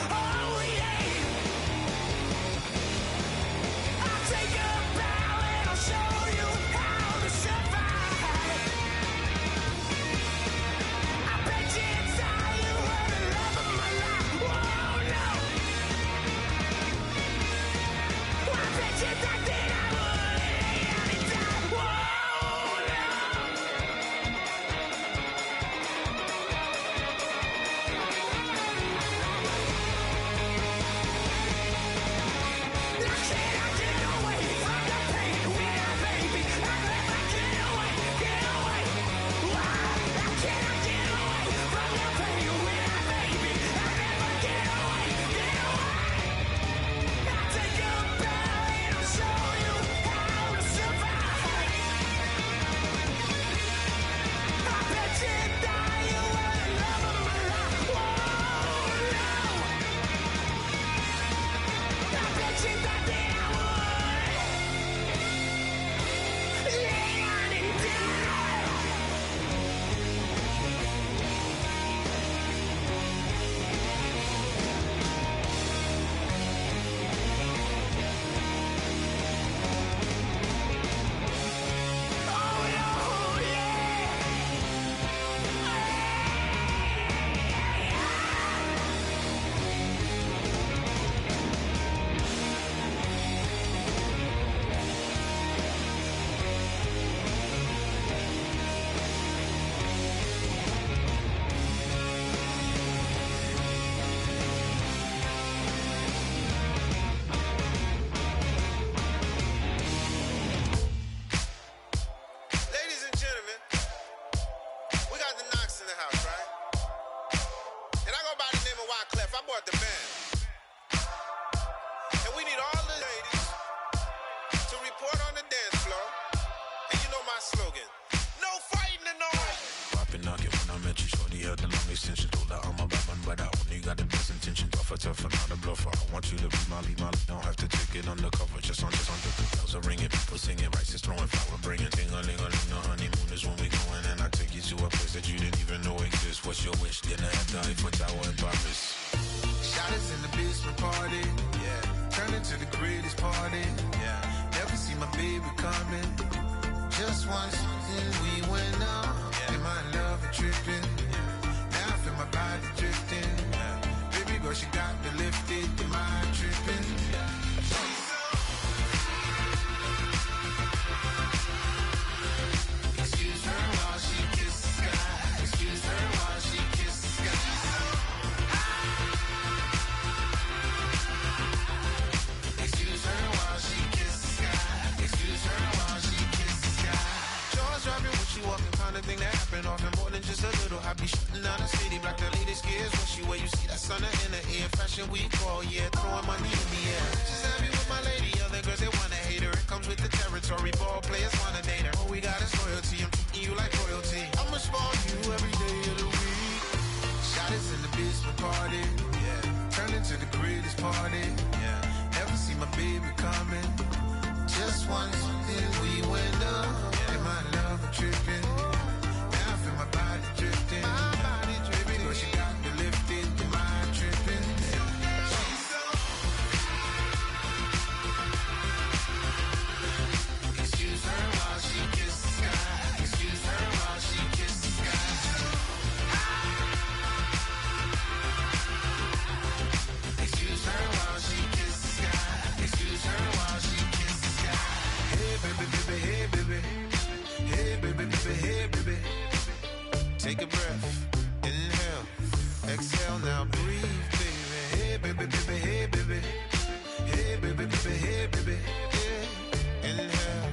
Oh, yeah. I'll take a bow and I'll show you how to survive. I bet you inside you were the love of my life. Oh, no. I bet you thought that I would lay down and die. Whoa, no. Ladies and gentlemen, we got the Knox in the house, right? And I go by the name of Wyclef. I bought the band. And we need all the ladies to report on the dance floor. And you know my slogan, no fighting in the hall. Poppin' knockin' when I met you, shorty had the long extension. Told her I'm a bad man, but I only got the best intention. Tougher, not a bluffer. I want you to be Molly. Don't have to take it undercover. Just on the bells are ringing, people singing, rice is throwing, flower bringing. Ting-a-ling-a-ling, the honeymoon is when we going, and I take you to a place that you didn't even know exists. What's your wish? Dinner at the Eiffel Tower in Paris. Shot us in the basement party, yeah. Turn into the greatest party, yeah. Never see my baby coming. Just once, then we went up. Yeah. And my love a tripping, yeah. Now I feel my body drifting, yeah. Baby girl, she got me lifted, the mind tripping, yeah. Excuse her while she kisses the sky. Excuse her while she kisses the sky. Excuse her while she kisses the sky. Excuse her while she kisses the sky. Jaws dropping when she walking, kind of thing that happen often more than just a little. I be shooting down the city, black the latest gears when she wear. You see that sun in the air, fashion week all year, throwing money in the air. She's happy with my lady, other girls they wanna hate her. It comes with the territory, ball players wanna date her. All we got is loyalty, I'm treating you like royalty. I'ma spoil you every day of the week. Shot us in the basement party, yeah. Turn into the greatest party, yeah. Never see my baby coming. Just once, then we went up, yeah. And my love a tripping. Now I feel my body drifting. My body dripping. Girl, she got me lifted, the mind tripping. She's so. Excuse her while she kisses the sky. Excuse her while she kisses the sky. Excuse her while she kisses the sky. Excuse her while she kisses the sky. Hey baby, baby, hey baby. Hey baby, baby, hey baby. Take a breath, inhale, exhale, now breathe, baby. Hey baby, baby, hey baby. Hey baby, baby, hey baby. Yeah. Inhale,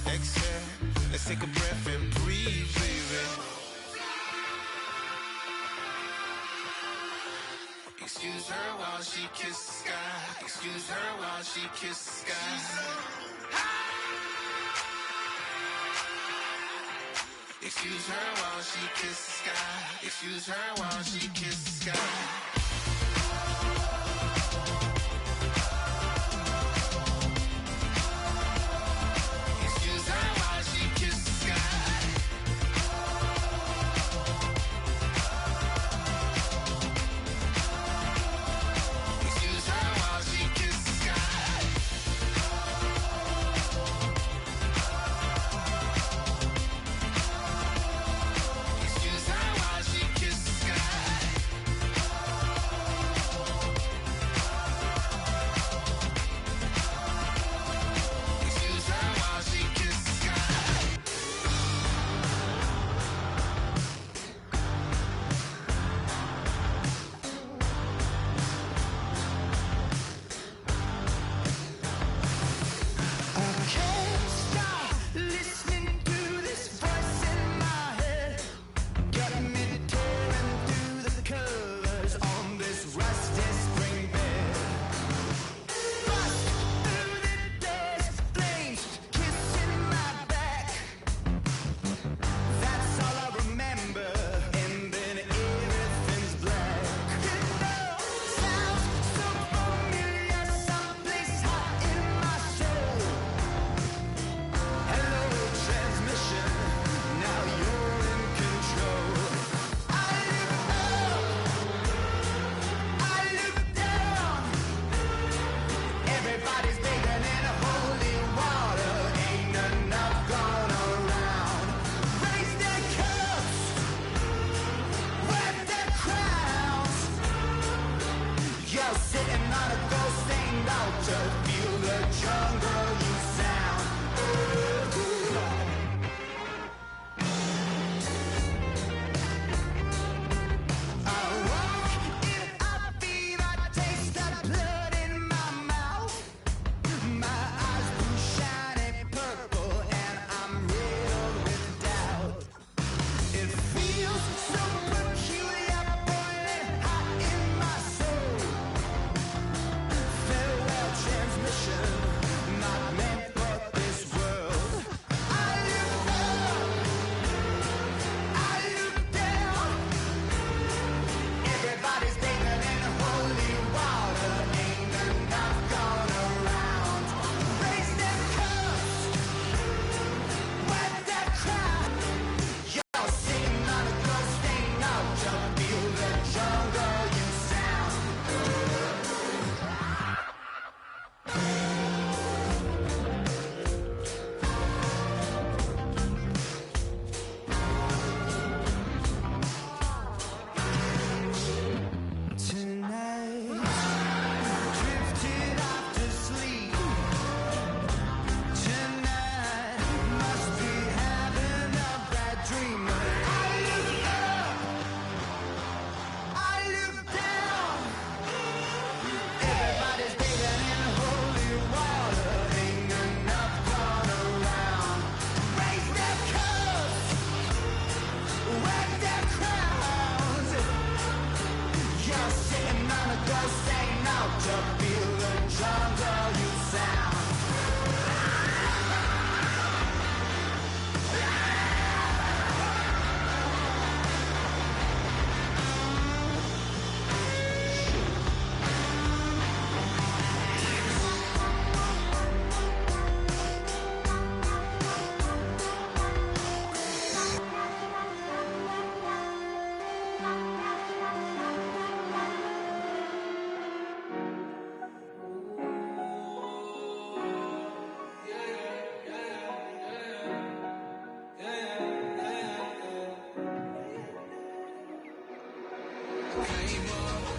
exhale, let's take a breath and breathe, baby. Excuse her while she kisses the sky. Excuse her while she kisses the sky. Excuse her while she kisses the sky. Excuse her while she kisses the sky. Excuse her while she kisses the sky. came up.